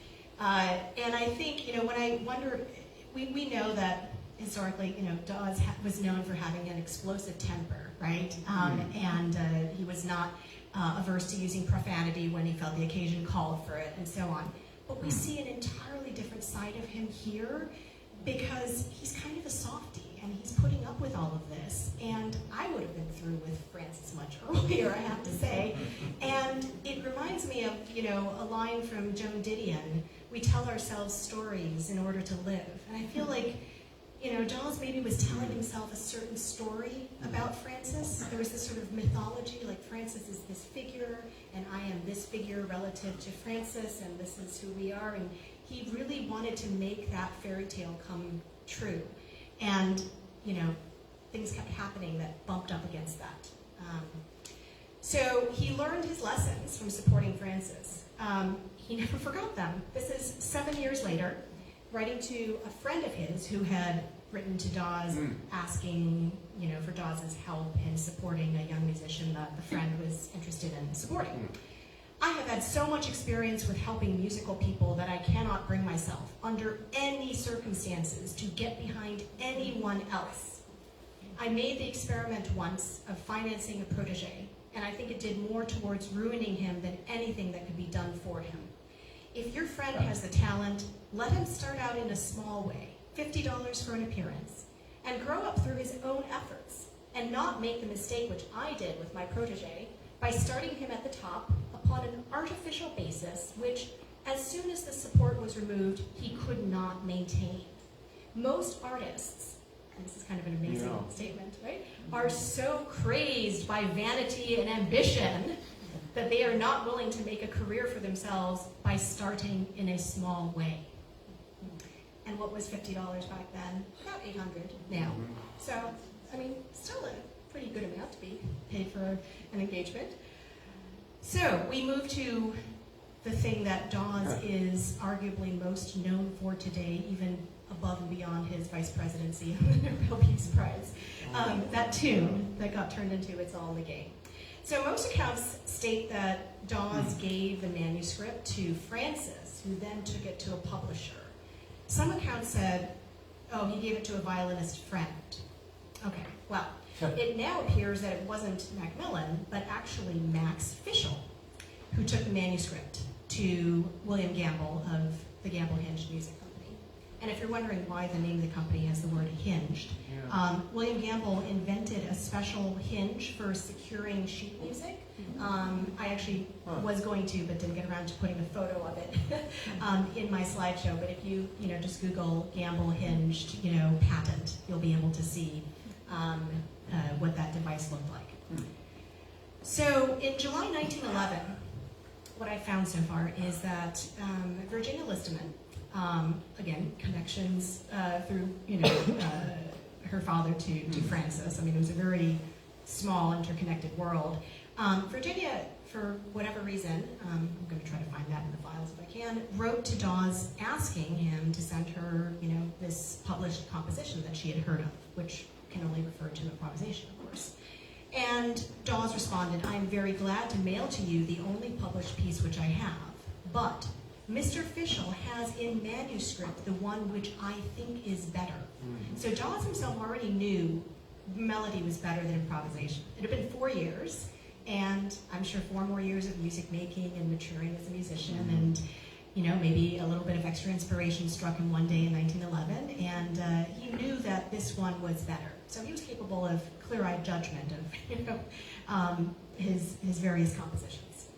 [SPEAKER 2] And I think, when I wonder, we know that historically, Dawes was known for having an explosive temper, right? And he was not averse to using profanity when he felt the occasion called for it, and so on. But we see an entirely different side of him here, because he's kind of a softie, and he's putting up with all of this. And I would have been through with Francis much earlier, I have to say. And it reminds me of, a line from Joan Didion, "We tell ourselves stories in order to live." And I feel like, Dawes maybe was telling himself a certain story about Francis. There was this sort of mythology, like Francis is this figure, and I am this figure relative to Francis, and this is who we are. And he really wanted to make that fairy tale come true. And, things kept happening that bumped up against that. So he learned his lessons from supporting Francis. He never forgot them. This is 7 years later, writing to a friend of his who had written to Dawes asking, for Dawes' help in supporting a young musician that the friend was interested in supporting. "I have had so much experience with helping musical people that I cannot bring myself, under any circumstances, to get behind anyone else. I made the experiment once of financing a protege, and I think it did more towards ruining him than anything that could be done for him. If your friend has the talent, let him start out in a small way, $50 for an appearance, and grow up through his own efforts, and not make the mistake which I did with my protege, by starting him at the top upon an artificial basis which, as soon as the support was removed, he could not maintain. Most artists," and this is kind of an amazing statement, right, "are so crazed by vanity and ambition that they are not willing to make a career for themselves by starting in a small way." And what was $50 back then? About $800 now. So, still a pretty good amount to be paid for an engagement. So we move to the thing that Dawes is arguably most known for today, even above and beyond his vice presidency of the Nobel Peace Prize. That tune that got turned into It's All in the Game. So most accounts state that Dawes gave the manuscript to Francis, who then took it to a publisher. Some accounts said, oh, he gave it to a violinist friend. Okay, well, it now appears that it wasn't Macmillan, but actually Max Fischel, who took the manuscript to William Gamble of the Gamble Hinged Music Company. And if you're wondering why the name of the company has the word hinged, William Gamble invented a special hinge for securing sheet music. I actually was going to, but didn't get around to putting a photo of it in my slideshow. But if you just Google Gamble hinged patent, you'll be able to see what that device looked like. So in July 1911, what I found so far is that Virginia Listerman, again, connections through her father to Francis. I mean, it was a very small, interconnected world. Virginia, for whatever reason, I'm going to try to find that in the files if I can, wrote to Dawes asking him to send her, this published composition that she had heard of, which can only refer to improvisation, of course. And Dawes responded, I am very glad to mail to you the only published piece which I have, but Mr. Fischel has in manuscript the one which I think is better. So Dawes himself already knew melody was better than improvisation. It had been 4 years, and I'm sure 4 more years of music making and maturing as a musician, and maybe a little bit of extra inspiration struck him one day in 1911, and he knew that this one was better. So he was capable of clear-eyed judgment of his various compositions.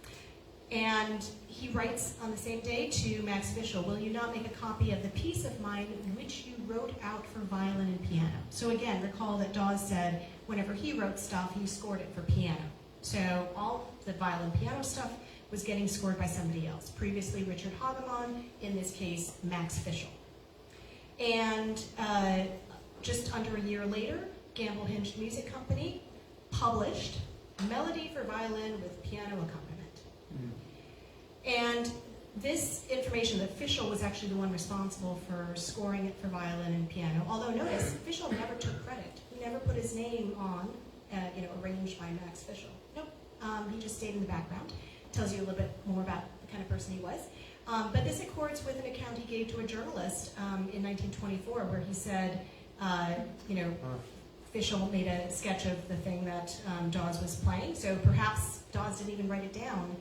[SPEAKER 2] And he writes on the same day to Max Fischel, will you not make a copy of the piece of mine which you wrote out for violin and piano? So again, recall that Dawes said whenever he wrote stuff, he scored it for piano. So all the violin piano stuff was getting scored by somebody else. Previously Richard Hagemann, in this case Max Fischel. And just under a year later, Gamble Hinged Music Company published Melody for Violin with Piano Accompaniment. And this information that Fischel was actually the one responsible for scoring it for violin and piano, although notice, Fischel never took credit. He never put his name on, arranged by Max Fischel. Nope, he just stayed in the background. Tells you a little bit more about the kind of person he was. But this accords with an account he gave to a journalist in 1924 where he said, Fischel made a sketch of the thing that Dawes was playing, so perhaps Dawes didn't even write it down.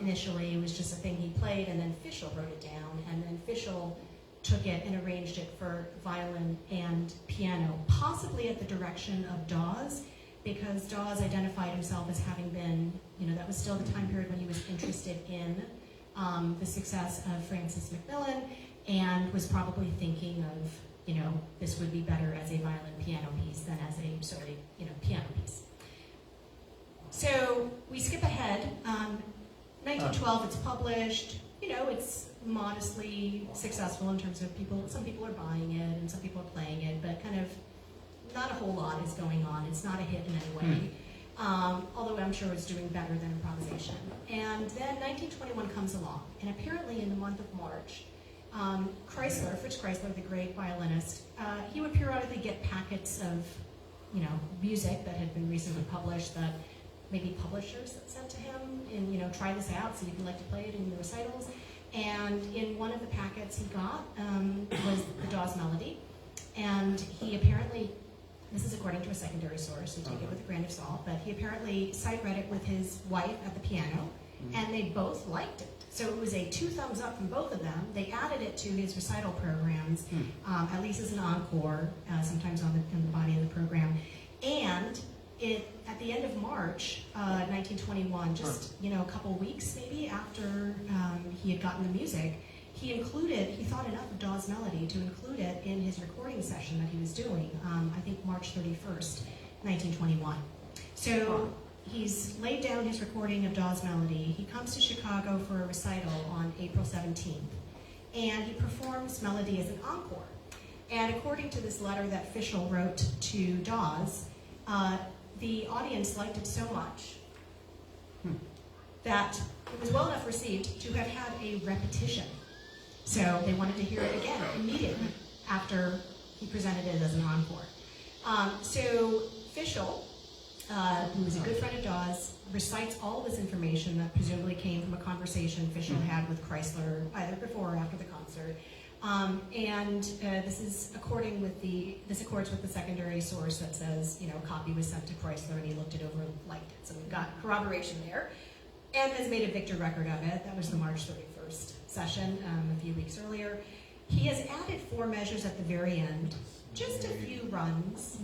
[SPEAKER 2] Initially, it was just a thing he played, and then Fischel wrote it down, and then Fischel took it and arranged it for violin and piano, possibly at the direction of Dawes, because Dawes identified himself as having been, that was still the time period when he was interested in the success of Francis Macmillan, and was probably thinking of, this would be better as a violin piano piece than as a solely, piano piece. So we skip ahead. 1912, it's published. It's modestly successful in terms of some people are buying it and some people are playing it, but kind of not a whole lot is going on. It's not a hit in any way, although I'm sure it's doing better than improvisation. And then 1921 comes along, and apparently in the month of March, Fritz Kreisler, the great violinist, he would periodically get packets of, music that had been recently published that maybe publishers that sent to him and, try this out, see if you'd like to play it in the recitals. And in one of the packets he got was the Dawes Melody. And he apparently, this is according to a secondary source, so take it with a grain of salt, but he apparently sight-read it with his wife at the piano, and they both liked it. So it was a 2 thumbs up from both of them. They added it to his recital programs, at least as an encore, sometimes in the body of the program. And at the end of March 1921, just a couple weeks maybe after he had gotten the music, he thought enough of Dawes Melody to include it in his recording session that he was doing, I think March 31st, 1921. So he's laid down his recording of Dawes Melody. He comes to Chicago for a recital on April 17th, and he performs Melody as an encore. And according to this letter that Fischel wrote to Dawes, the audience liked it so much that it was well enough received to have had a repetition. So they wanted to hear it again immediately after he presented it as an encore. So Fischl, who was a good friend of Dawes, recites all this information that presumably came from a conversation Fischl had with Chrysler either before or after the concert. This accords with the secondary source that says, a copy was sent to Chrysler and he looked it over and liked it. So we've got corroboration there. And has made a Victor record of it. That was the March 31st session a few weeks earlier. He has added 4 measures at the very end, just a few runs.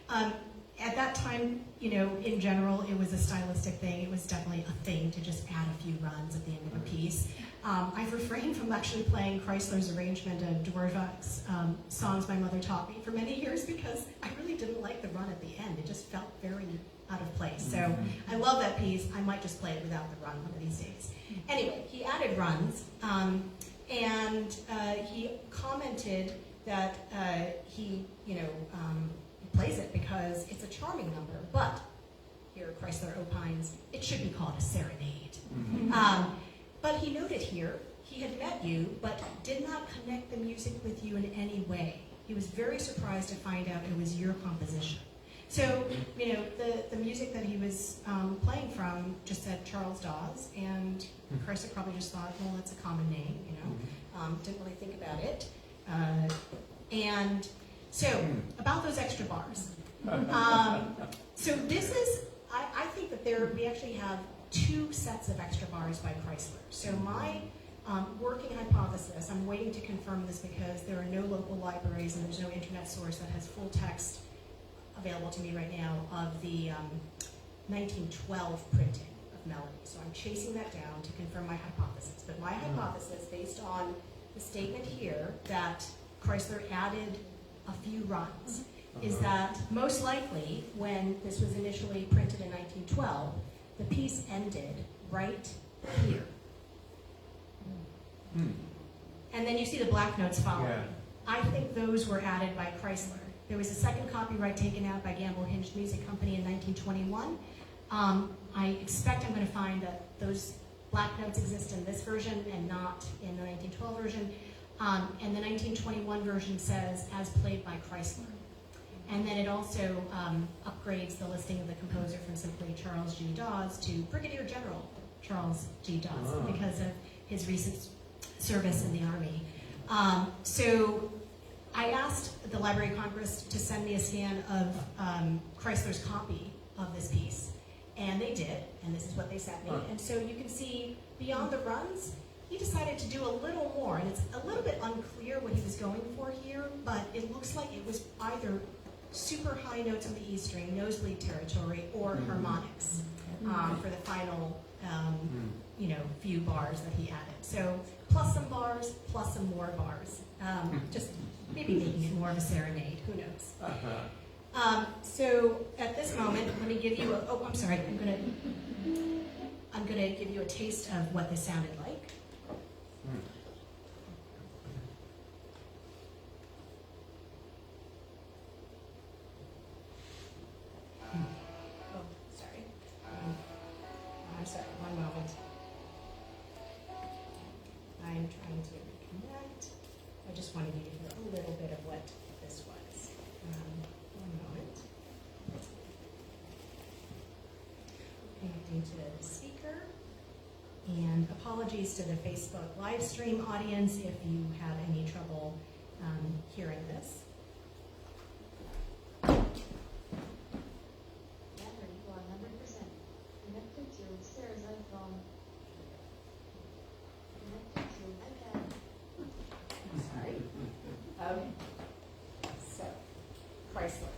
[SPEAKER 2] At that time, in general, it was a stylistic thing. It was definitely a thing to just add a few runs at the end of a piece. I've refrained from actually playing Chrysler's arrangement of Dvorak's songs my mother taught me for many years because I really didn't like the run at the end. It just felt very out of place. So I love that piece. I might just play it without the run one of these days. Anyway, he added runs, and he commented that he plays it because it's a charming number, but here Chrysler opines it should be called a serenade. But he noted here he had met you, but did not connect the music with you in any way. He was very surprised to find out it was your composition. So, the music that he was playing from just said Charles Dawes, and Chrysler probably just thought, well, that's a common name, didn't really think about it. And so, about those extra bars. So this is, I think that we actually have 2 sets of extra bars by Chrysler. So my working hypothesis, I'm waiting to confirm this because there are no local libraries and there's no internet source that has full text available to me right now of the 1912 printing of Melody. So I'm chasing that down to confirm my hypothesis. But my hypothesis, based on the statement here that Chrysler added a few runs, is that most likely when this was initially printed in 1912, the piece ended right here. And then you see the black notes following.
[SPEAKER 3] Yeah.
[SPEAKER 2] I think those were added by Chrysler. There was a second copyright taken out by Gamble Hinged Music Company in 1921. I expect I'm going to find that those black notes exist in this version and not in the 1912 version. And the 1921 version says, as played by Chrysler. And then it also upgrades the listing of the composer from simply Charles G. Dawes to Brigadier General Charles G. Dawes because of his recent service in the Army. So I asked the Library of Congress to send me a scan of Chrysler's copy of this piece. And they did, and this is what they sent me. And so you can see beyond the runs, he decided to do a little more. And it's a little bit unclear what he was going for here, but it looks like it was either super high notes on the E string, nosebleed territory, or harmonics for the final few bars that he added. So plus some bars, plus some more bars. Just maybe making it more of a serenade, who knows. So at this moment, let me give you I'm gonna give you a taste of what this sounded like. I'm sorry, one moment. I'm trying to reconnect. I just wanted you to hear a little bit of what this was. One moment. Connecting to the speaker. And apologies to the Facebook live stream audience if you have any trouble hearing this. Sorry. Okay. So, Chrysler.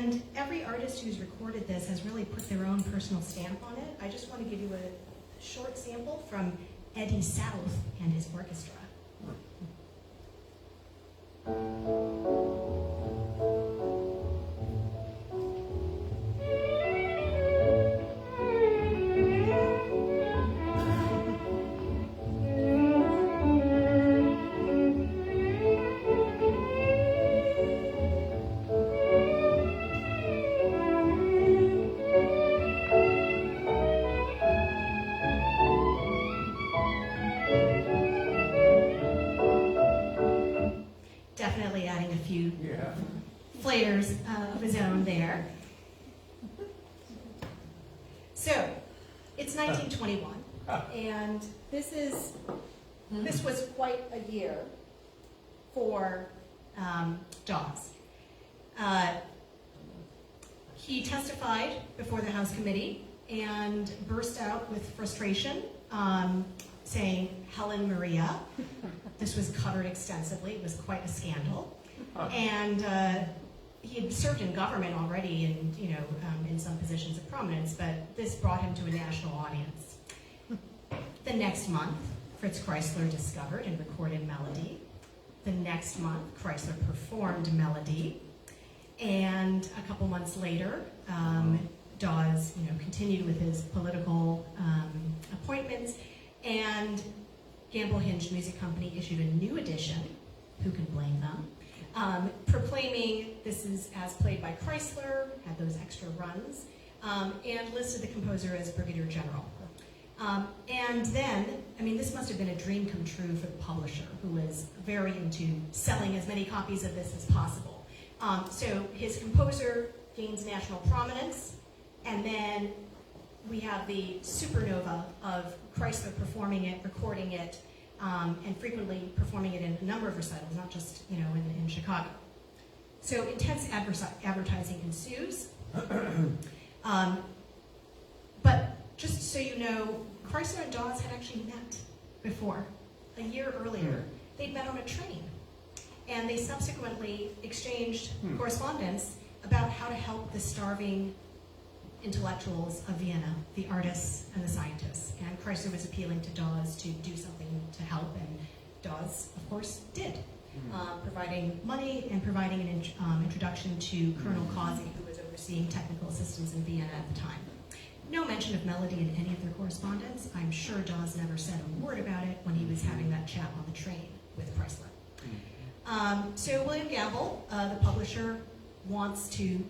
[SPEAKER 2] And every artist who's recorded this has really put their own personal stamp on it. I just want to give you a short sample from Eddie South and his orchestra. Definitely adding a few flavors of his own there. So, it's 1921, and this was quite a year for Dawes. He testified before the House Committee and burst out with frustration, saying, "Helen Maria." This was covered extensively. It was quite a scandal. And he had served in government already and, in some positions of prominence, but this brought him to a national audience. The next month, Fritz Kreisler discovered and recorded Melody. The next month, Kreisler performed Melody. And a couple months later, Dawes, continued with his political appointments, and Gamble Hinged Music Company issued a new edition, who can blame them, proclaiming this is as played by Kreisler, had those extra runs, and listed the composer as Brigadier General. And then, this must have been a dream come true for the publisher, who was very into selling as many copies of this as possible. So his composer gains national prominence, and then we have the supernova of Kreisler performing it, recording it, and frequently performing it in a number of recitals, not just in Chicago. So intense advertising ensues. But just so you know, Kreisler and Dawes had actually met before. A year earlier, they'd met on a train. And they subsequently exchanged correspondence about how to help the starving intellectuals of Vienna, the artists and the scientists. And Kreisler was appealing to Dawes to do something to help, and Dawes, of course, did, providing money and providing an introduction to Colonel Causey, who was overseeing technical assistance in Vienna at the time. No mention of Melody in any of their correspondence. I'm sure Dawes never said a word about it when he was having that chat on the train with Kreisler. So William Gamble, the publisher, wants to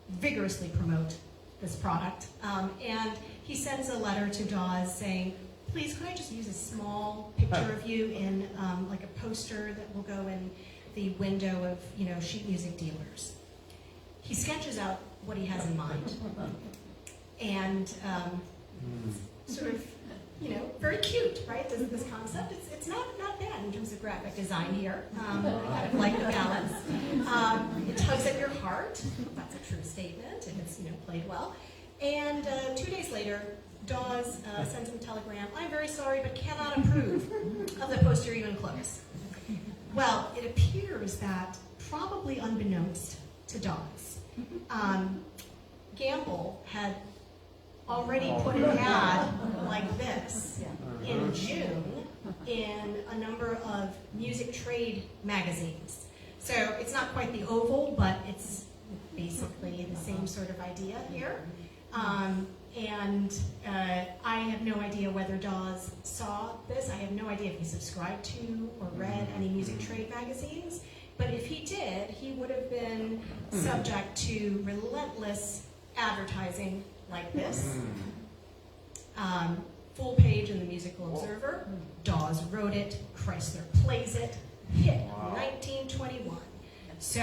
[SPEAKER 2] vigorously promote this product, and he sends a letter to Dawes saying, "Please, could I just use a small picture of you in like a poster that will go in the window of sheet music dealers?" He sketches out what he has in mind, and sort of very cute, right? This concept. It's not bad in terms of graphic design here. I kind of like the balance. It tugs at your heart. That's a true statement, and it's played well. And 2 days later, Dawes sends him a telegram. "I'm very sorry, but cannot approve of the poster you enclose." Well, it appears that, probably unbeknownst to Dawes, Gamble had already put an ad like this in June in a number of music trade magazines. So it's not quite the Oval, but it's basically the same sort of idea here. And I have no idea whether Dawes saw this. I have no idea if he subscribed to or read any music trade magazines. But if he did, he would have been subject to relentless advertising like this. Full page in the Musical Observer. Dawes wrote it. Kreisler plays it. Hit 1921. So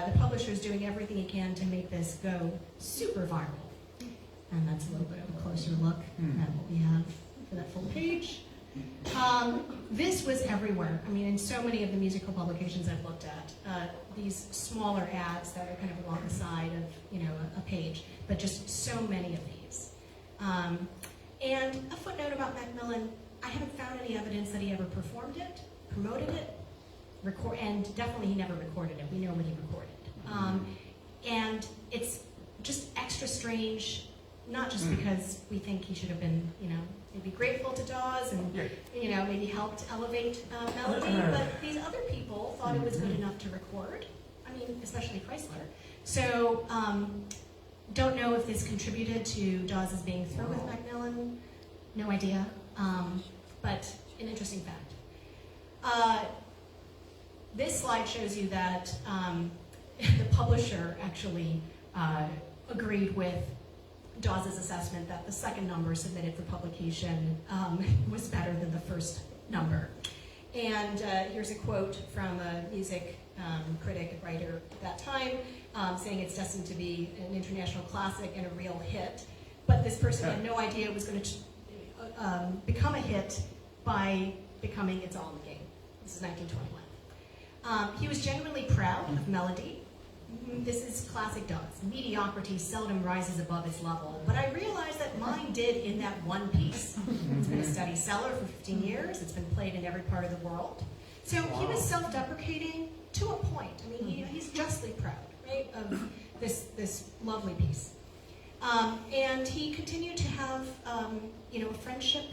[SPEAKER 2] the publisher is doing everything he can to make this go super viral. And that's a little bit of a closer look at what we have for that full page. This was everywhere. In so many of the musical publications I've looked at, these smaller ads that are kind of along the side of a page, but just so many of these. And a footnote about Macmillan: I haven't found any evidence that he ever performed it, promoted it, and definitely he never recorded it. We know what he recorded. And it's just extra strange, not just because we think he should have been, maybe grateful to Dawes and, maybe helped elevate melody, but these other people thought it was good enough to record. I mean, especially Chrysler. So, don't know if this contributed to Dawes' being through with Macmillan. No idea. But an interesting fact. This slide shows you that the publisher actually agreed with Dawes' assessment that the second number submitted for publication was better than the first number. And here's a quote from a music critic and writer at that time, saying it's destined to be an international classic and a real hit. But this person had no idea it was going to become a hit by becoming its own game. This is 1921. He was genuinely proud of melody. This is classic Dawes. Mediocrity seldom rises above its level, but I realized that mine did in that one piece. It's been a steady seller for 15 years. It's been played in every part of the world. So he was self-deprecating to a point. I mean, he's justly proud, right, of this lovely piece. And he continued to have, a friendship,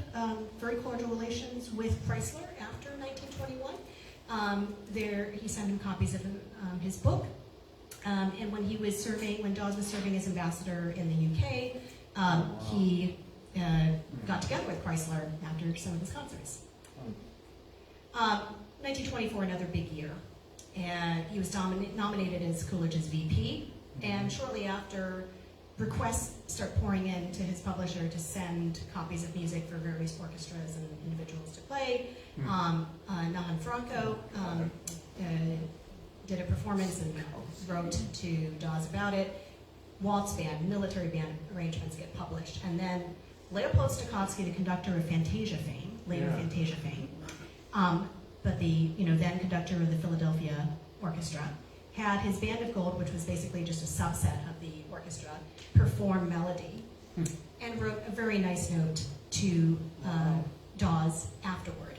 [SPEAKER 2] very cordial relations with Chrysler after 1921. He sent him copies of his book. And when Dawes was serving as ambassador in the UK, he got together with Chrysler after some of his concerts. 1924, another big year. And he was nominated as Coolidge's VP. And shortly after, requests start pouring in to his publisher to send copies of music for various orchestras and individuals to play. Nahan Franco did a performance and wrote to Dawes about it. Waltz band, military band arrangements get published. And then Leopold Stokowski, the conductor of Fantasia fame, Fantasia fame, but the then conductor of the Philadelphia Orchestra, had his Band of Gold, which was basically just a subset of the orchestra, perform melody, and wrote a very nice note to Dawes afterward.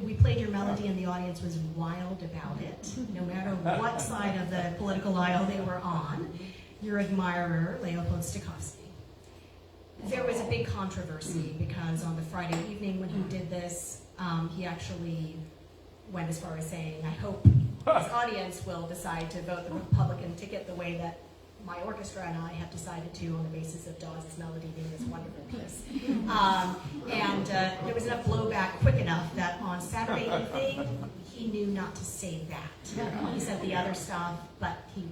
[SPEAKER 2] We played your melody and the audience was wild about it, no matter what side of the political aisle they were on. Your admirer, Leopold Stokowski. There was a big controversy because on the Friday evening when he did this, he actually went as far as saying, I hope his audience will decide to vote the Republican ticket the way that my orchestra and I have decided to on the basis of Dawes' melody being this wonderful piece. And there was enough blowback quick enough that on Saturday evening, he knew not to say that. He said the other stuff, but he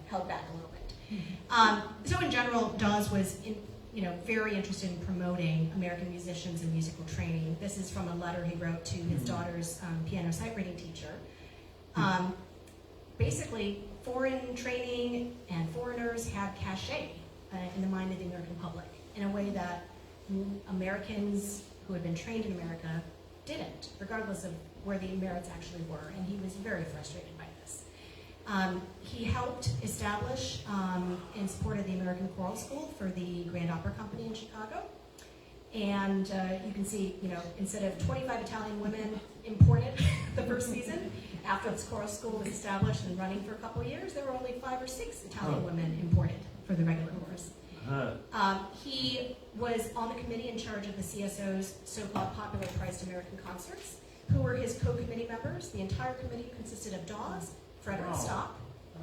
[SPEAKER 2] held back a little bit. So in general, Dawes was very interested in promoting American musicians and musical training. This is from a letter he wrote to his daughter's piano sight reading teacher. Basically, foreign training and foreigners had cachet in the mind of the American public in a way that Americans who had been trained in America didn't, regardless of where the merits actually were, and he was very frustrated by this. He helped establish, in support of the American Choral School, for the Grand Opera Company in Chicago. And you can see, instead of 25 Italian women imported the first season, after this choral school was established and running for a couple of years, there were only 5 or 6 Italian women imported for the regular chorus. He was on the committee in charge of the CSO's so-called popular priced American concerts, who were his co-committee members. The entire committee consisted of Dawes, Frederick Stock,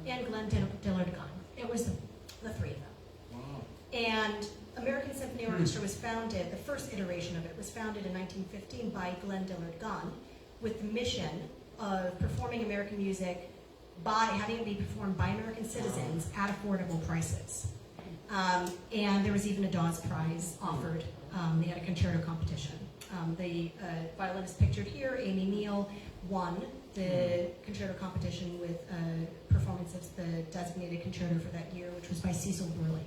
[SPEAKER 2] and Glenn Dillard Gunn. It was the 3 of them. And American Symphony Orchestra was founded, the first iteration of it was founded in 1915 by Glenn Dillard Gunn, with the mission of performing American music having it be performed by American citizens at affordable prices. And there was even a Dawes Prize offered. They had a concerto competition. The violinist pictured here, Amy Neal, won the concerto competition with a performance of the designated concerto for that year, which was by Cecil Burley.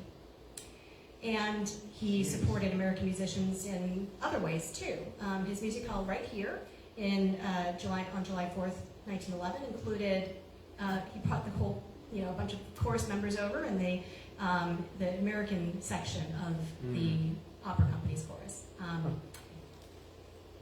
[SPEAKER 2] And he supported American musicians in other ways too. His music hall right here on July 4th, 1911 included, he brought the whole, a bunch of chorus members over, and the American section of the opera company's chorus.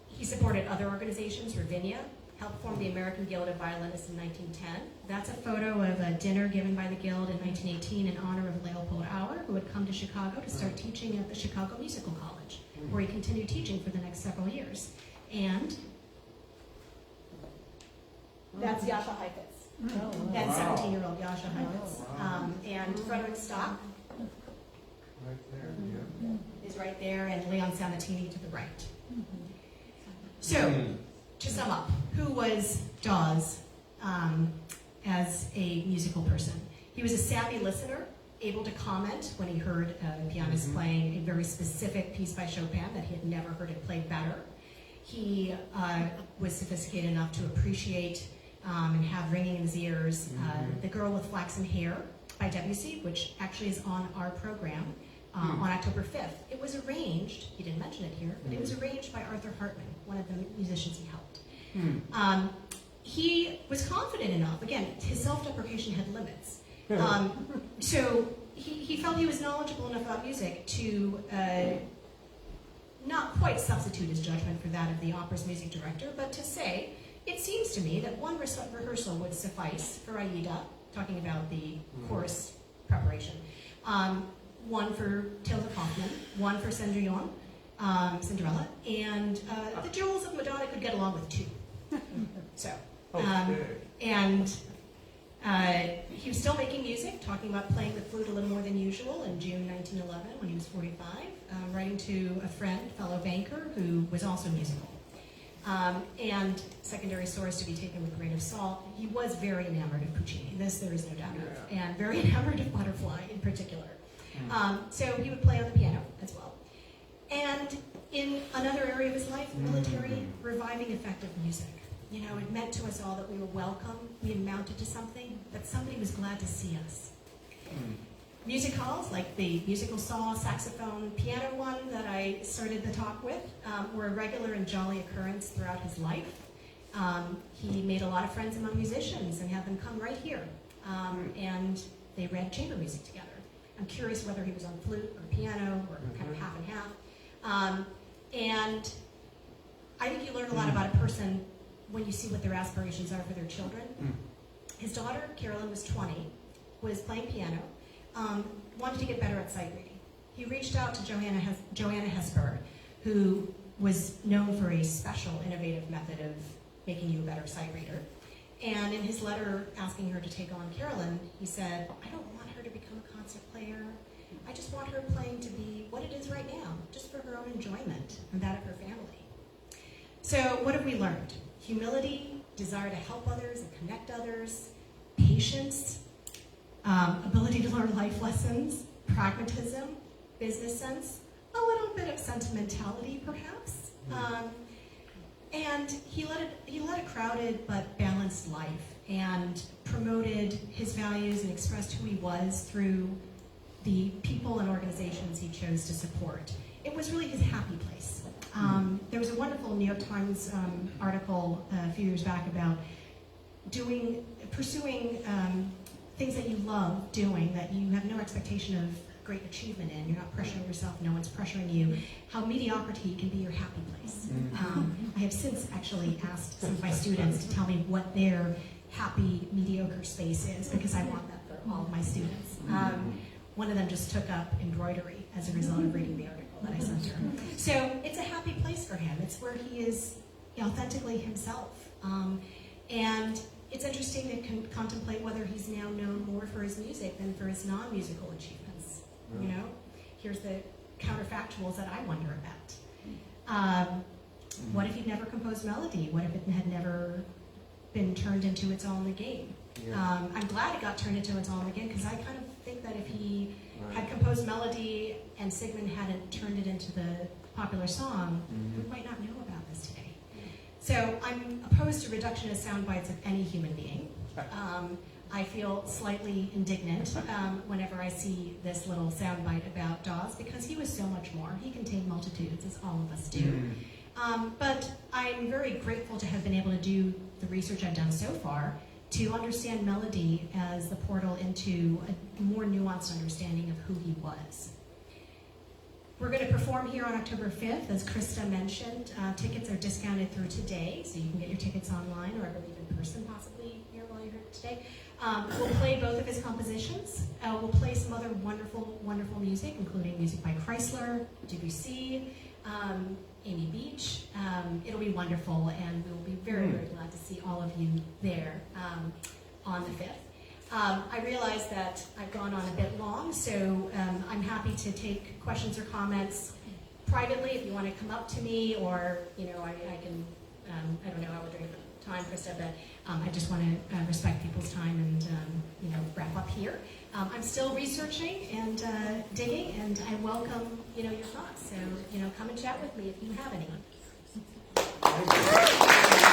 [SPEAKER 2] He supported other organizations, Ravinia, helped form the American Guild of Violinists in 1910. That's a photo of a dinner given by the Guild in 1918 in honor of Leopold Auer, who had come to Chicago to start teaching at the Chicago Musical College, where he continued teaching for the next several years. And that's Jascha Heifetz. That's 17-year-old Jascha Heifetz. And Frederick Stock
[SPEAKER 3] Right there, yeah.
[SPEAKER 2] is right there, and Leon Samatini to the right. So, to sum up, who was Dawes as a musical person? He was a savvy listener, able to comment when he heard a pianist playing a very specific piece by Chopin that he had never heard it played better. He was sophisticated enough to appreciate and have ringing in his ears The Girl with Flaxen Hair by Debussy, which actually is on our program on October 5th. It was arranged, he didn't mention it here, but it was arranged by Arthur Hartman, one of the musicians he helped. He was confident enough, again, his self-deprecation had limits. So he felt he was knowledgeable enough about music to not quite substitute his judgment for that of the opera's music director, but to say, it seems to me that one rehearsal would suffice for Aida, talking about the chorus preparation, one for Tales of Hoffmann, one for Cendrillon, Cinderella, and the Jewels of Madonna could get along with two. So, and he was still making music, talking about playing the flute a little more than usual in June 1911 when he was 45, writing to a friend, fellow banker, who was also musical. And secondary source to be taken with a grain of salt, he was very enamored of Puccini, this there is no doubt of, and very enamored of Butterfly in particular. So he would play on the piano as well. And in another area of his life, military, reviving effect of music. You know, it meant to us all that we were welcome, we had mounted to something, that somebody was glad to see us. Music halls, like the musical saw, saxophone, piano one that I started the talk with, were a regular and jolly occurrence throughout his life. He made a lot of friends among musicians and had them come right here. And they read chamber music together. I'm curious whether he was on flute or piano or kind of half and half. And I think you learn a lot about a person when you see what their aspirations are for their children. His daughter, Carolyn, was 20, was playing piano, wanted to get better at sight reading. He reached out to Joanna Hesper, who was known for a special, innovative method of making you a better sight reader. And in his letter asking her to take on Carolyn, he said, I don't want her to become a concert player. I just want her playing to be what it is right now, just for her own enjoyment and that of her family. So what have we learned? Humility, desire to help others and connect others, patience, ability to learn life lessons, pragmatism, business sense, a little bit of sentimentality perhaps. And he led a crowded but balanced life and promoted his values and expressed who he was through the people and organizations he chose to support. It was really his happy place. There was a wonderful New York Times article a few years back about pursuing things that you love doing, that you have no expectation of great achievement in. You're not pressuring yourself, no one's pressuring you. How mediocrity can be your happy place. I have since actually asked some of my students to tell me what their happy, mediocre space is, because I want that for all of my students. One of them just took up embroidery as a result of reading the article that I sent her. So it's a happy place for him. It's where he is authentically himself. And it's interesting to contemplate whether he's now known more for his music than for his non-musical achievements. You know, here's the counterfactuals that I wonder about. What if he'd never composed melody? What if it had never been turned into It's All in the Game? I'm glad it got turned into It's All in the Game, because I kind of think that if he had composed melody and Sigmund hadn't turned it into the popular song, we might not know about this today. So I'm opposed to reductionist sound bites of any human being. I feel slightly indignant whenever I see this little soundbite about Dawes, because he was so much more. He contained multitudes, as all of us do. But I'm very grateful to have been able to do the research I've done so far to understand melody as the portal into a more nuanced understanding of who he was. We're going to perform here on October 5th, as Krista mentioned. Tickets are discounted through today, so you can get your tickets online, or I believe in person possibly here while you're here today. We'll play both of his compositions. We'll play some other wonderful, wonderful music, including music by Chrysler, Debussy, Amy Beach. It'll be wonderful, and we'll be very, very glad to see all of you there on the 5th. I realize that I've gone on a bit long, so I'm happy to take questions or comments privately if you want to come up to me, or I can, I don't know how we're doing for time, Krista, but I just want to respect people's time and wrap up here. I'm still researching and digging, and I welcome your thoughts. So come and chat with me if you have any.
[SPEAKER 3] Thank you.